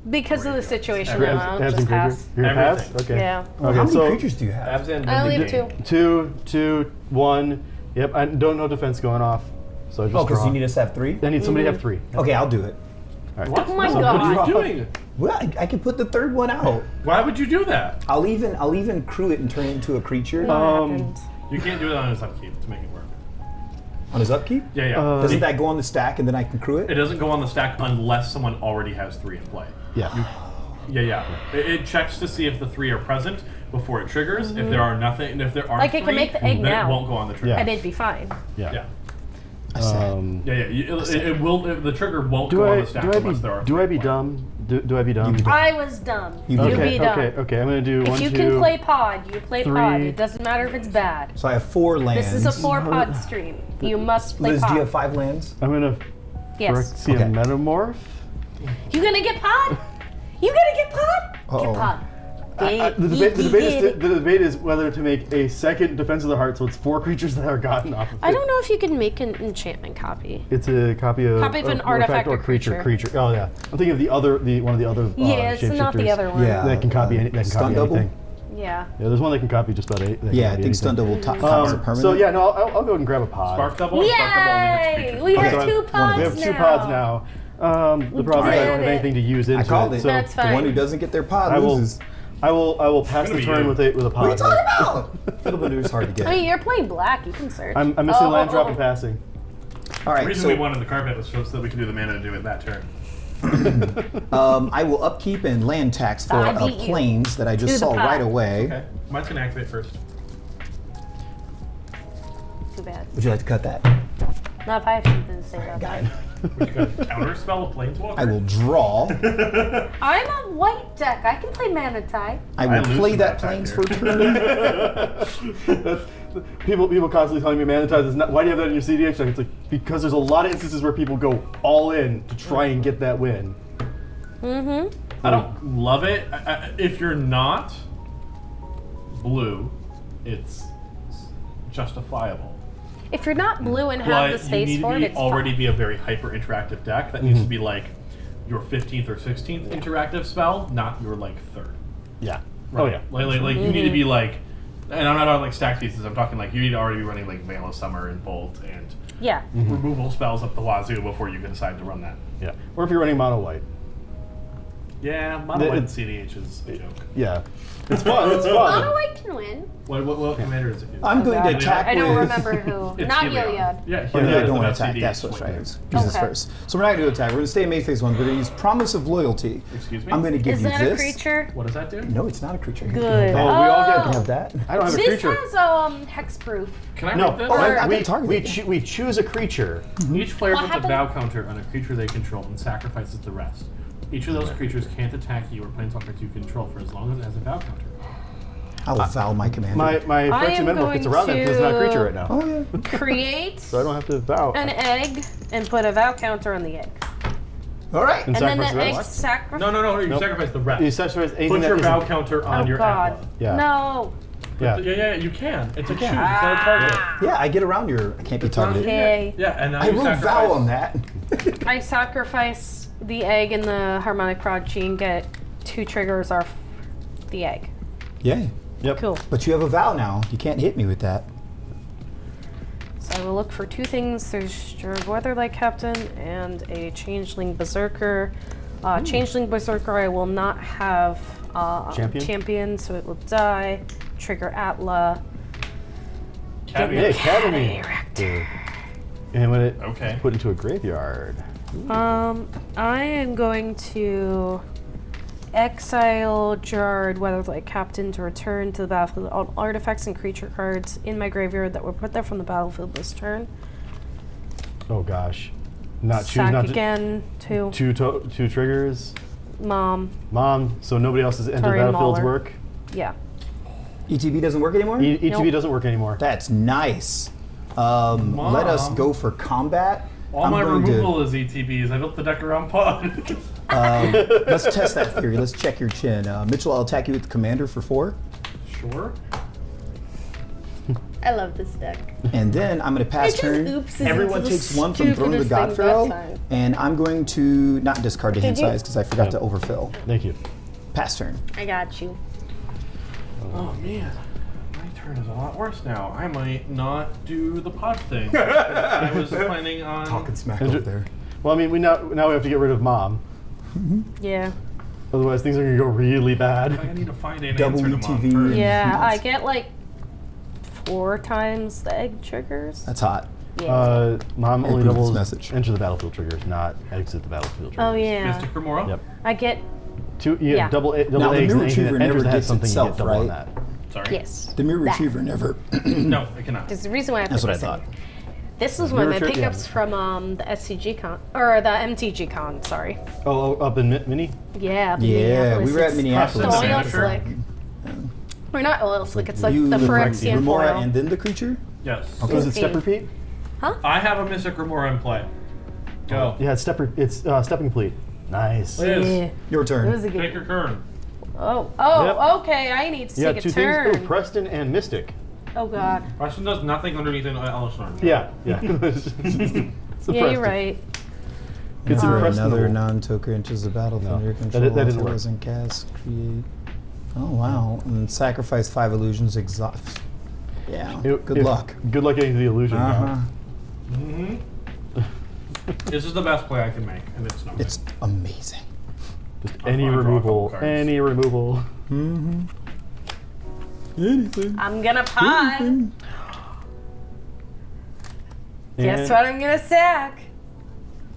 [SPEAKER 3] Because of the situation
[SPEAKER 1] Everything.
[SPEAKER 3] I'm on,
[SPEAKER 2] Abs
[SPEAKER 3] just
[SPEAKER 2] and
[SPEAKER 3] pass.
[SPEAKER 2] creature? Your pass?
[SPEAKER 1] Everything.
[SPEAKER 2] Okay.
[SPEAKER 3] Yeah.
[SPEAKER 4] Well,
[SPEAKER 2] Okay,
[SPEAKER 4] how many
[SPEAKER 2] so
[SPEAKER 4] creatures do you have?
[SPEAKER 1] Abs and
[SPEAKER 3] I only have
[SPEAKER 1] win the
[SPEAKER 3] two.
[SPEAKER 1] game.
[SPEAKER 2] 2, 1. Yep, I don't know defense going off. So I just
[SPEAKER 4] Oh, because
[SPEAKER 2] draw.
[SPEAKER 4] you need us to have 3?
[SPEAKER 2] I need somebody to have 3.
[SPEAKER 4] Okay, I'll do it.
[SPEAKER 2] All right.
[SPEAKER 1] What?
[SPEAKER 3] Oh my
[SPEAKER 1] What
[SPEAKER 3] God.
[SPEAKER 1] are you doing?
[SPEAKER 4] Well, I can put the 3rd one out.
[SPEAKER 1] Why would you do that?
[SPEAKER 4] I'll even crew it and turn it into a creature
[SPEAKER 3] What happened?
[SPEAKER 1] You can't do it on his upkeep to make it work.
[SPEAKER 4] on his upkeep.
[SPEAKER 1] Yeah, yeah.
[SPEAKER 4] Doesn't that go on the stack and then I can crew it?
[SPEAKER 1] It doesn't go on the stack unless someone already has 3 in play.
[SPEAKER 2] Yeah.
[SPEAKER 1] Yeah. It checks to see if the 3 are present before it triggers. If there are nothing, if there aren't
[SPEAKER 3] Like, it
[SPEAKER 1] 3,
[SPEAKER 3] can make the egg
[SPEAKER 1] then
[SPEAKER 3] now.
[SPEAKER 1] it won't go on the trigger.
[SPEAKER 2] Yeah.
[SPEAKER 3] And it'd be fine.
[SPEAKER 1] Yeah.
[SPEAKER 4] I said.
[SPEAKER 1] Yeah. It will. The trigger won't
[SPEAKER 2] Do
[SPEAKER 1] go on
[SPEAKER 2] I
[SPEAKER 1] the stack
[SPEAKER 2] do I
[SPEAKER 1] unless there are.
[SPEAKER 2] be do I be
[SPEAKER 1] 3
[SPEAKER 2] dumb? Do I be dumb?
[SPEAKER 3] I was dumb.
[SPEAKER 4] You
[SPEAKER 3] You
[SPEAKER 4] be
[SPEAKER 3] be dumb.
[SPEAKER 2] Okay. I'm gonna do
[SPEAKER 3] If
[SPEAKER 2] 1,
[SPEAKER 3] you
[SPEAKER 2] 2.
[SPEAKER 3] can play pod, you play pod.
[SPEAKER 2] 3.
[SPEAKER 3] It doesn't matter if it's bad.
[SPEAKER 4] So I have 4 lands.
[SPEAKER 3] This is a 4-pod stream. You must play
[SPEAKER 4] Liz,
[SPEAKER 3] pod.
[SPEAKER 4] do you have 5 lands?
[SPEAKER 2] I'm gonna
[SPEAKER 3] Yes.
[SPEAKER 2] see
[SPEAKER 4] Okay.
[SPEAKER 2] a metamorph.
[SPEAKER 3] You gonna get pod? You gonna get pod?
[SPEAKER 4] Uh-oh.
[SPEAKER 3] Get pod.
[SPEAKER 2] The debate is whether to make a second Defense of the Heart, so it's 4 creatures that are gotten off of it.
[SPEAKER 3] I don't know if you can make an enchantment copy.
[SPEAKER 2] It's a copy of
[SPEAKER 3] An artifact or creature.
[SPEAKER 2] Oh yeah, I'm thinking of one of the other.
[SPEAKER 3] Yeah, it's not the
[SPEAKER 2] shapeshifters
[SPEAKER 3] other one.
[SPEAKER 4] Yeah.
[SPEAKER 2] That can copy any. That can
[SPEAKER 4] Stun
[SPEAKER 2] copy
[SPEAKER 4] double?
[SPEAKER 2] anything.
[SPEAKER 3] Yeah.
[SPEAKER 2] Yeah, there's one that can copy just about anything.
[SPEAKER 4] Yeah, I think stun double copies a permanent.
[SPEAKER 2] So yeah, no, I'll go ahead and grab a pod.
[SPEAKER 1] Spark double. and Spark double only hits
[SPEAKER 3] Yay!
[SPEAKER 1] creatures.
[SPEAKER 3] We
[SPEAKER 4] Okay.
[SPEAKER 3] have
[SPEAKER 4] So
[SPEAKER 3] 2 pods
[SPEAKER 2] We have 2 pods now. The problem is I don't have
[SPEAKER 3] did it.
[SPEAKER 2] anything to use into
[SPEAKER 4] I called
[SPEAKER 2] it.
[SPEAKER 4] it.
[SPEAKER 2] So
[SPEAKER 3] That's
[SPEAKER 4] The one
[SPEAKER 3] fine.
[SPEAKER 4] who doesn't get their pod
[SPEAKER 2] I will.
[SPEAKER 4] loses.
[SPEAKER 2] I will pass
[SPEAKER 1] gonna
[SPEAKER 2] the
[SPEAKER 1] be
[SPEAKER 2] turn
[SPEAKER 1] you.
[SPEAKER 2] with a pod.
[SPEAKER 4] What are you talking about? Fiddle Bandu is hard to get.
[SPEAKER 3] I mean, you're playing black. You can search.
[SPEAKER 2] I'm missing
[SPEAKER 3] Oh,
[SPEAKER 2] land drop
[SPEAKER 3] oh,
[SPEAKER 2] and
[SPEAKER 3] oh.
[SPEAKER 2] passing.
[SPEAKER 4] All
[SPEAKER 1] The
[SPEAKER 4] right,
[SPEAKER 1] reason we
[SPEAKER 4] so
[SPEAKER 1] wanted the carpet was so that we could do the mana to do it that turn.
[SPEAKER 4] I will upkeep and land tax for
[SPEAKER 3] I
[SPEAKER 4] a
[SPEAKER 3] beat you.
[SPEAKER 4] plains that I just
[SPEAKER 3] To the
[SPEAKER 4] saw
[SPEAKER 3] pot.
[SPEAKER 4] right away.
[SPEAKER 1] Okay. Mine's gonna activate first.
[SPEAKER 3] Too bad.
[SPEAKER 4] Would you like to cut that?
[SPEAKER 3] Not if I have something to say about that.
[SPEAKER 1] Which you got a counter spell of Planeswalker.
[SPEAKER 4] I will draw.
[SPEAKER 3] I'm a white deck. I can play Mana Tie.
[SPEAKER 4] I
[SPEAKER 1] I
[SPEAKER 4] will
[SPEAKER 1] lose
[SPEAKER 4] play
[SPEAKER 1] to
[SPEAKER 4] that
[SPEAKER 1] that
[SPEAKER 4] plains
[SPEAKER 1] factor.
[SPEAKER 4] for a turn.
[SPEAKER 2] That's, people constantly telling me Manitize is not. Why do you have that in your CDH deck? It's like because there's a lot of instances where people go all in to try and get that win.
[SPEAKER 1] I don't love it. If you're not blue, it's justifiable.
[SPEAKER 3] If you're not blue and have the
[SPEAKER 1] But you
[SPEAKER 3] space
[SPEAKER 1] need
[SPEAKER 3] for it,
[SPEAKER 1] to
[SPEAKER 3] it's
[SPEAKER 1] already
[SPEAKER 3] fine.
[SPEAKER 1] be a very hyper interactive deck. That needs to be like your 15th or 16th interactive spell, not your like 3rd.
[SPEAKER 2] Yeah. Oh yeah.
[SPEAKER 1] Like you need to be like, and I'm not talking like stack pieces. I'm talking like you need to already be running like Veil of Summer and Bolt and
[SPEAKER 3] Yeah.
[SPEAKER 1] removal spells up the wazoo before you can decide to run that.
[SPEAKER 2] Yeah. Or if you're running mono white.
[SPEAKER 1] Yeah, mono white
[SPEAKER 2] It's-
[SPEAKER 1] CDH is a joke.
[SPEAKER 2] Yeah. It's fun. It's
[SPEAKER 3] Mono
[SPEAKER 2] fun.
[SPEAKER 3] white can win.
[SPEAKER 1] What commander is it?
[SPEAKER 4] I'm going to
[SPEAKER 3] God.
[SPEAKER 4] attack
[SPEAKER 3] I don't
[SPEAKER 4] with...
[SPEAKER 3] remember who.
[SPEAKER 1] It's
[SPEAKER 3] Not
[SPEAKER 1] Heliod.
[SPEAKER 3] Iliad.
[SPEAKER 1] Yeah,
[SPEAKER 4] Oh,
[SPEAKER 1] Heliod
[SPEAKER 4] yeah, I
[SPEAKER 1] is
[SPEAKER 4] don't
[SPEAKER 1] the
[SPEAKER 4] want
[SPEAKER 1] best
[SPEAKER 4] to attack.
[SPEAKER 1] CDH
[SPEAKER 4] That's what's
[SPEAKER 1] swing
[SPEAKER 4] right.
[SPEAKER 1] move.
[SPEAKER 4] Use this
[SPEAKER 3] Okay.
[SPEAKER 4] first. So we're not going to do attack. We're going to stay in Mayface one. We're going to use Promise of Loyalty.
[SPEAKER 1] Excuse me?
[SPEAKER 4] I'm going to give
[SPEAKER 3] Is
[SPEAKER 4] you
[SPEAKER 3] that
[SPEAKER 4] this.
[SPEAKER 3] a creature?
[SPEAKER 1] What does that do?
[SPEAKER 4] No, it's not a creature. You
[SPEAKER 3] Good.
[SPEAKER 4] can
[SPEAKER 2] Oh, we all get
[SPEAKER 4] have that.
[SPEAKER 2] I don't have a
[SPEAKER 3] This
[SPEAKER 2] creature.
[SPEAKER 3] has hexproof.
[SPEAKER 1] Can I
[SPEAKER 2] No,
[SPEAKER 1] read this?
[SPEAKER 3] Or-
[SPEAKER 4] I'm gonna target it.
[SPEAKER 2] we choose a creature.
[SPEAKER 1] Each player
[SPEAKER 3] What
[SPEAKER 1] puts a
[SPEAKER 3] happened?
[SPEAKER 1] vow counter on a creature they control and sacrifices the rest. Each of those creatures can't attack you or planeswalkers you control for as long as it has a vow counter.
[SPEAKER 4] I will vow my commander.
[SPEAKER 2] My
[SPEAKER 3] I
[SPEAKER 2] Phyrexian
[SPEAKER 3] am
[SPEAKER 2] Metamorph gets
[SPEAKER 3] going
[SPEAKER 2] around that because it's not a
[SPEAKER 3] to-
[SPEAKER 2] creature right now.
[SPEAKER 4] Oh, yeah.
[SPEAKER 3] Create
[SPEAKER 2] So I don't have to vow.
[SPEAKER 3] an egg and put a vow counter on the egg.
[SPEAKER 4] All right.
[SPEAKER 2] And
[SPEAKER 3] And then the
[SPEAKER 2] sacrifice the
[SPEAKER 3] egg
[SPEAKER 2] rest?
[SPEAKER 3] sacrifice.
[SPEAKER 1] No, you
[SPEAKER 2] Nope.
[SPEAKER 1] sacrifice the rest.
[SPEAKER 2] You sacrifice anything
[SPEAKER 1] Put
[SPEAKER 2] that
[SPEAKER 1] your
[SPEAKER 2] isn't-
[SPEAKER 1] vow counter on
[SPEAKER 3] Oh
[SPEAKER 1] your
[SPEAKER 3] God.
[SPEAKER 1] Atla.
[SPEAKER 2] Yeah.
[SPEAKER 3] No.
[SPEAKER 2] Yeah.
[SPEAKER 1] Yeah, you can. It's a choose. It's not a target.
[SPEAKER 4] Yeah, I get around your... I can't be targeted.
[SPEAKER 3] Okay.
[SPEAKER 1] Yeah, and now
[SPEAKER 4] I
[SPEAKER 1] you
[SPEAKER 4] will
[SPEAKER 1] sacrifice.
[SPEAKER 4] vow on that.
[SPEAKER 3] I sacrifice the egg and the harmonic prodigy and get 2 triggers off the egg.
[SPEAKER 4] Yay.
[SPEAKER 2] Yep.
[SPEAKER 3] Cool.
[SPEAKER 4] But you have a vow now. You can't hit me with that.
[SPEAKER 3] So I will look for 2 things. There's your Weatherlight Captain and a Changeling Berserker. Changeling Berserker I will not have champion, so it will die. Trigger Atla.
[SPEAKER 1] Caveat.
[SPEAKER 2] Academy. And when it
[SPEAKER 1] Okay.
[SPEAKER 2] put into a graveyard.
[SPEAKER 3] I am going to exile Jarred Weatherlight Captain to return to the battlefield all artifacts and creature cards in my graveyard that were put there from the battlefield this turn.
[SPEAKER 2] Oh gosh. Not choose
[SPEAKER 3] Sack
[SPEAKER 2] not to.
[SPEAKER 3] again to
[SPEAKER 2] Two triggers.
[SPEAKER 3] Mom.
[SPEAKER 2] Mom, so nobody else has entered
[SPEAKER 3] Tarian
[SPEAKER 2] Battlefield's
[SPEAKER 3] Mauler.
[SPEAKER 2] work.
[SPEAKER 3] Yeah.
[SPEAKER 4] ETB doesn't work anymore?
[SPEAKER 2] ETB
[SPEAKER 3] Nope.
[SPEAKER 2] doesn't work anymore.
[SPEAKER 4] That's nice. Let us go for combat.
[SPEAKER 1] All
[SPEAKER 4] I'm
[SPEAKER 1] my
[SPEAKER 4] going
[SPEAKER 1] removal is ETBs. I built the deck around pod.
[SPEAKER 4] Let's test that theory. Let's check your chin. Mitchell, I'll attack you with the commander for 4.
[SPEAKER 1] Sure.
[SPEAKER 3] I love this deck.
[SPEAKER 4] And then I'm going to pass
[SPEAKER 3] It just
[SPEAKER 4] turn.
[SPEAKER 3] oopses
[SPEAKER 4] Everyone
[SPEAKER 3] into the
[SPEAKER 4] takes one from Throne of the
[SPEAKER 3] stupidest
[SPEAKER 4] God
[SPEAKER 3] thing
[SPEAKER 4] Pharaoh,
[SPEAKER 3] that time.
[SPEAKER 4] and I'm going to not discard the hand
[SPEAKER 3] you?
[SPEAKER 4] size because I forgot to overfill.
[SPEAKER 2] Thank you.
[SPEAKER 4] Pass turn.
[SPEAKER 3] I got you.
[SPEAKER 1] Oh man, my turn is a lot worse now. I might not do the pod thing. I was planning on.
[SPEAKER 4] Talking smack
[SPEAKER 2] Is
[SPEAKER 4] over
[SPEAKER 2] it-
[SPEAKER 4] there.
[SPEAKER 2] Well, I mean, now we have to get rid of Mom.
[SPEAKER 3] Yeah.
[SPEAKER 2] Otherwise, things are gonna go really bad.
[SPEAKER 1] I need to find an
[SPEAKER 4] Double
[SPEAKER 1] answer to Mom
[SPEAKER 4] ETV.
[SPEAKER 1] first.
[SPEAKER 3] Yeah, I get like 4 times the egg triggers.
[SPEAKER 4] That's hot.
[SPEAKER 3] Yeah.
[SPEAKER 2] Mom only
[SPEAKER 4] approve this
[SPEAKER 2] doubles
[SPEAKER 4] message.
[SPEAKER 2] enter the battlefield triggers, not exit the battlefield triggers.
[SPEAKER 3] Oh yeah.
[SPEAKER 1] Mystic Remora?
[SPEAKER 2] Yep.
[SPEAKER 3] I get
[SPEAKER 2] You
[SPEAKER 3] Yeah.
[SPEAKER 2] get double
[SPEAKER 4] Now,
[SPEAKER 2] eggs
[SPEAKER 4] the
[SPEAKER 2] and
[SPEAKER 4] mirror
[SPEAKER 2] anything
[SPEAKER 4] retriever
[SPEAKER 2] that enters
[SPEAKER 4] never
[SPEAKER 2] that has
[SPEAKER 4] gets
[SPEAKER 2] something, you
[SPEAKER 4] itself,
[SPEAKER 2] get double on
[SPEAKER 4] right?
[SPEAKER 2] that.
[SPEAKER 1] Sorry.
[SPEAKER 3] yes.
[SPEAKER 4] The mirror
[SPEAKER 3] That.
[SPEAKER 4] retriever never.
[SPEAKER 1] No, I cannot.
[SPEAKER 3] There's a reason why I put
[SPEAKER 4] That's what I
[SPEAKER 3] this in.
[SPEAKER 4] thought.
[SPEAKER 3] This is one of my
[SPEAKER 2] Mirror tri- yeah.
[SPEAKER 3] pickups from the SCG con or the MTG con. Sorry.
[SPEAKER 2] Oh, up in Mini?
[SPEAKER 3] Yeah.
[SPEAKER 4] Yeah, we
[SPEAKER 3] Minneapolis.
[SPEAKER 4] were at
[SPEAKER 3] It's
[SPEAKER 4] Minneapolis.
[SPEAKER 3] The oil
[SPEAKER 1] Manager?
[SPEAKER 3] slick. Or not oil slick. It's like
[SPEAKER 4] You
[SPEAKER 3] the
[SPEAKER 4] look like
[SPEAKER 3] Phyrexian
[SPEAKER 4] Remora
[SPEAKER 3] foil.
[SPEAKER 4] and then the creature?
[SPEAKER 1] Yes.
[SPEAKER 2] Oh, is it step
[SPEAKER 3] 15.
[SPEAKER 2] repeat?
[SPEAKER 1] I have a Mystic Remora in play. Go.
[SPEAKER 2] Yeah, it's step complete. Nice.
[SPEAKER 1] Liz,
[SPEAKER 3] Yeah.
[SPEAKER 4] Your
[SPEAKER 3] It
[SPEAKER 4] turn.
[SPEAKER 3] was a
[SPEAKER 1] take
[SPEAKER 3] good.
[SPEAKER 1] your turn.
[SPEAKER 3] Oh,
[SPEAKER 2] Yep.
[SPEAKER 3] okay. I need to
[SPEAKER 2] Yeah,
[SPEAKER 3] take
[SPEAKER 2] two
[SPEAKER 3] a turn.
[SPEAKER 2] things. Oh, Preston and Mystic.
[SPEAKER 3] Oh God.
[SPEAKER 1] Preston does nothing underneath an Alistarn.
[SPEAKER 2] Yeah. It's the
[SPEAKER 3] Yeah,
[SPEAKER 2] Preston.
[SPEAKER 3] you're right.
[SPEAKER 2] It's
[SPEAKER 4] For
[SPEAKER 2] impressive.
[SPEAKER 4] another non-token enters the battlefield under your control.
[SPEAKER 2] that didn't
[SPEAKER 4] If it
[SPEAKER 2] work.
[SPEAKER 4] wasn't cast, create. Oh wow! And sacrifice 5 illusions. Exhaust. Yeah. Good luck.
[SPEAKER 2] Good luck getting to the illusion.
[SPEAKER 4] Uh-huh.
[SPEAKER 1] Mm-hmm. This is the best play I can make, and it's not.
[SPEAKER 4] It's amazing.
[SPEAKER 2] Just
[SPEAKER 1] I'll
[SPEAKER 2] any
[SPEAKER 1] draw a couple
[SPEAKER 2] removal.
[SPEAKER 1] cards.
[SPEAKER 2] Any removal.
[SPEAKER 4] Mm-hmm. Anything.
[SPEAKER 3] I'm gonna pod. Guess
[SPEAKER 2] And-
[SPEAKER 3] what I'm gonna sack?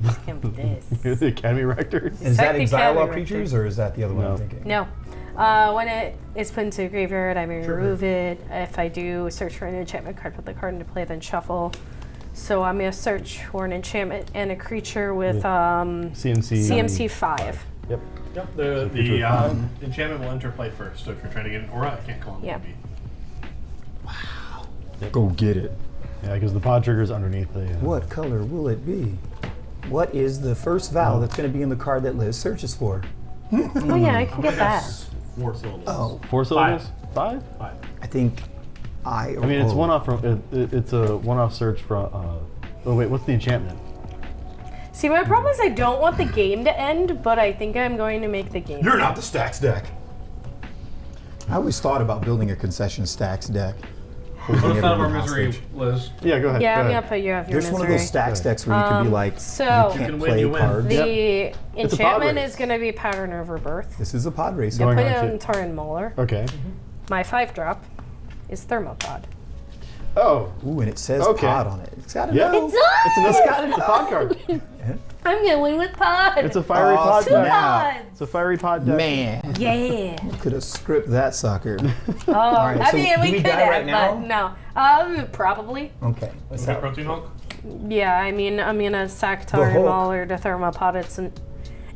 [SPEAKER 3] It's gonna be this.
[SPEAKER 2] the Academy Rectors.
[SPEAKER 4] Is that
[SPEAKER 3] Technically,
[SPEAKER 4] exile all
[SPEAKER 3] right
[SPEAKER 4] creatures, or is that the other one
[SPEAKER 2] No.
[SPEAKER 4] I'm thinking?
[SPEAKER 3] No. When it is put into a graveyard, I may remove it. If I do, search for an enchantment card, put the card into play, then shuffle. So I'm going to search for an enchantment and a creature with CMC 5.
[SPEAKER 2] Yep.
[SPEAKER 1] Yep. The
[SPEAKER 2] Creature five.
[SPEAKER 1] enchantment will enter play first. So if you're trying to get an aura, I can't call it.
[SPEAKER 3] Yeah.
[SPEAKER 4] Go get it.
[SPEAKER 2] Yeah, because the pod trigger's underneath the.
[SPEAKER 4] What color will it be? What is the first vowel that's going to be in the card that Liz searches for?
[SPEAKER 3] Oh yeah, I can get that.
[SPEAKER 1] Yes. 4 syllables.
[SPEAKER 4] Oh,
[SPEAKER 2] 4 syllables? 5?
[SPEAKER 1] 5.
[SPEAKER 4] I think I
[SPEAKER 2] mean, it's one off from. It's a one-off search from. Oh wait, what's the enchantment?
[SPEAKER 3] See, my problem is I don't want the game to end, but I think I'm going to make the game.
[SPEAKER 4] You're not the stacks deck. I always thought about building a concession stacks deck.
[SPEAKER 1] Put us out of our
[SPEAKER 4] everyone
[SPEAKER 1] misery,
[SPEAKER 4] hostage.
[SPEAKER 1] Liz.
[SPEAKER 2] Yeah, go ahead.
[SPEAKER 3] Yeah,
[SPEAKER 2] go
[SPEAKER 3] I'm
[SPEAKER 2] ahead.
[SPEAKER 3] gonna put you off your
[SPEAKER 4] There's one
[SPEAKER 3] misery.
[SPEAKER 4] of those stacks decks where you can be like,
[SPEAKER 3] so-
[SPEAKER 4] you
[SPEAKER 3] You
[SPEAKER 4] can't
[SPEAKER 1] can win,
[SPEAKER 4] play
[SPEAKER 1] you win.
[SPEAKER 4] cards.
[SPEAKER 3] The
[SPEAKER 2] a pod
[SPEAKER 3] enchantment
[SPEAKER 2] race.
[SPEAKER 3] is going to be Pattern of Rebirth.
[SPEAKER 4] This is a pod race.
[SPEAKER 2] Going
[SPEAKER 3] Put
[SPEAKER 2] on
[SPEAKER 3] it
[SPEAKER 2] to-
[SPEAKER 3] on Taran Mauler.
[SPEAKER 2] Okay.
[SPEAKER 3] My 5-drop is Thermopod.
[SPEAKER 2] Oh.
[SPEAKER 4] Ooh, and it says
[SPEAKER 2] Okay.
[SPEAKER 4] pod on it. It's got to
[SPEAKER 2] Yeah.
[SPEAKER 4] know.
[SPEAKER 2] It's a pod card.
[SPEAKER 3] I'm going to win with Pod.
[SPEAKER 2] It's a fiery pod
[SPEAKER 4] Awesome.
[SPEAKER 2] deck.
[SPEAKER 4] Now.
[SPEAKER 2] It's a fiery pod deck.
[SPEAKER 4] Man,
[SPEAKER 3] Yeah.
[SPEAKER 4] could have scripted that sucker.
[SPEAKER 3] Oh,
[SPEAKER 4] right,
[SPEAKER 3] I
[SPEAKER 4] so
[SPEAKER 3] mean,
[SPEAKER 4] do
[SPEAKER 3] we
[SPEAKER 4] we
[SPEAKER 3] could
[SPEAKER 4] die
[SPEAKER 3] have,
[SPEAKER 4] right now?
[SPEAKER 3] but no. Probably.
[SPEAKER 4] Okay, let's
[SPEAKER 1] Okay,
[SPEAKER 4] have
[SPEAKER 1] Protein Hulk.
[SPEAKER 3] Yeah, I mean, I'm going to sack
[SPEAKER 4] The
[SPEAKER 3] Taran
[SPEAKER 4] Hulk.
[SPEAKER 3] Mauler to Thermopod.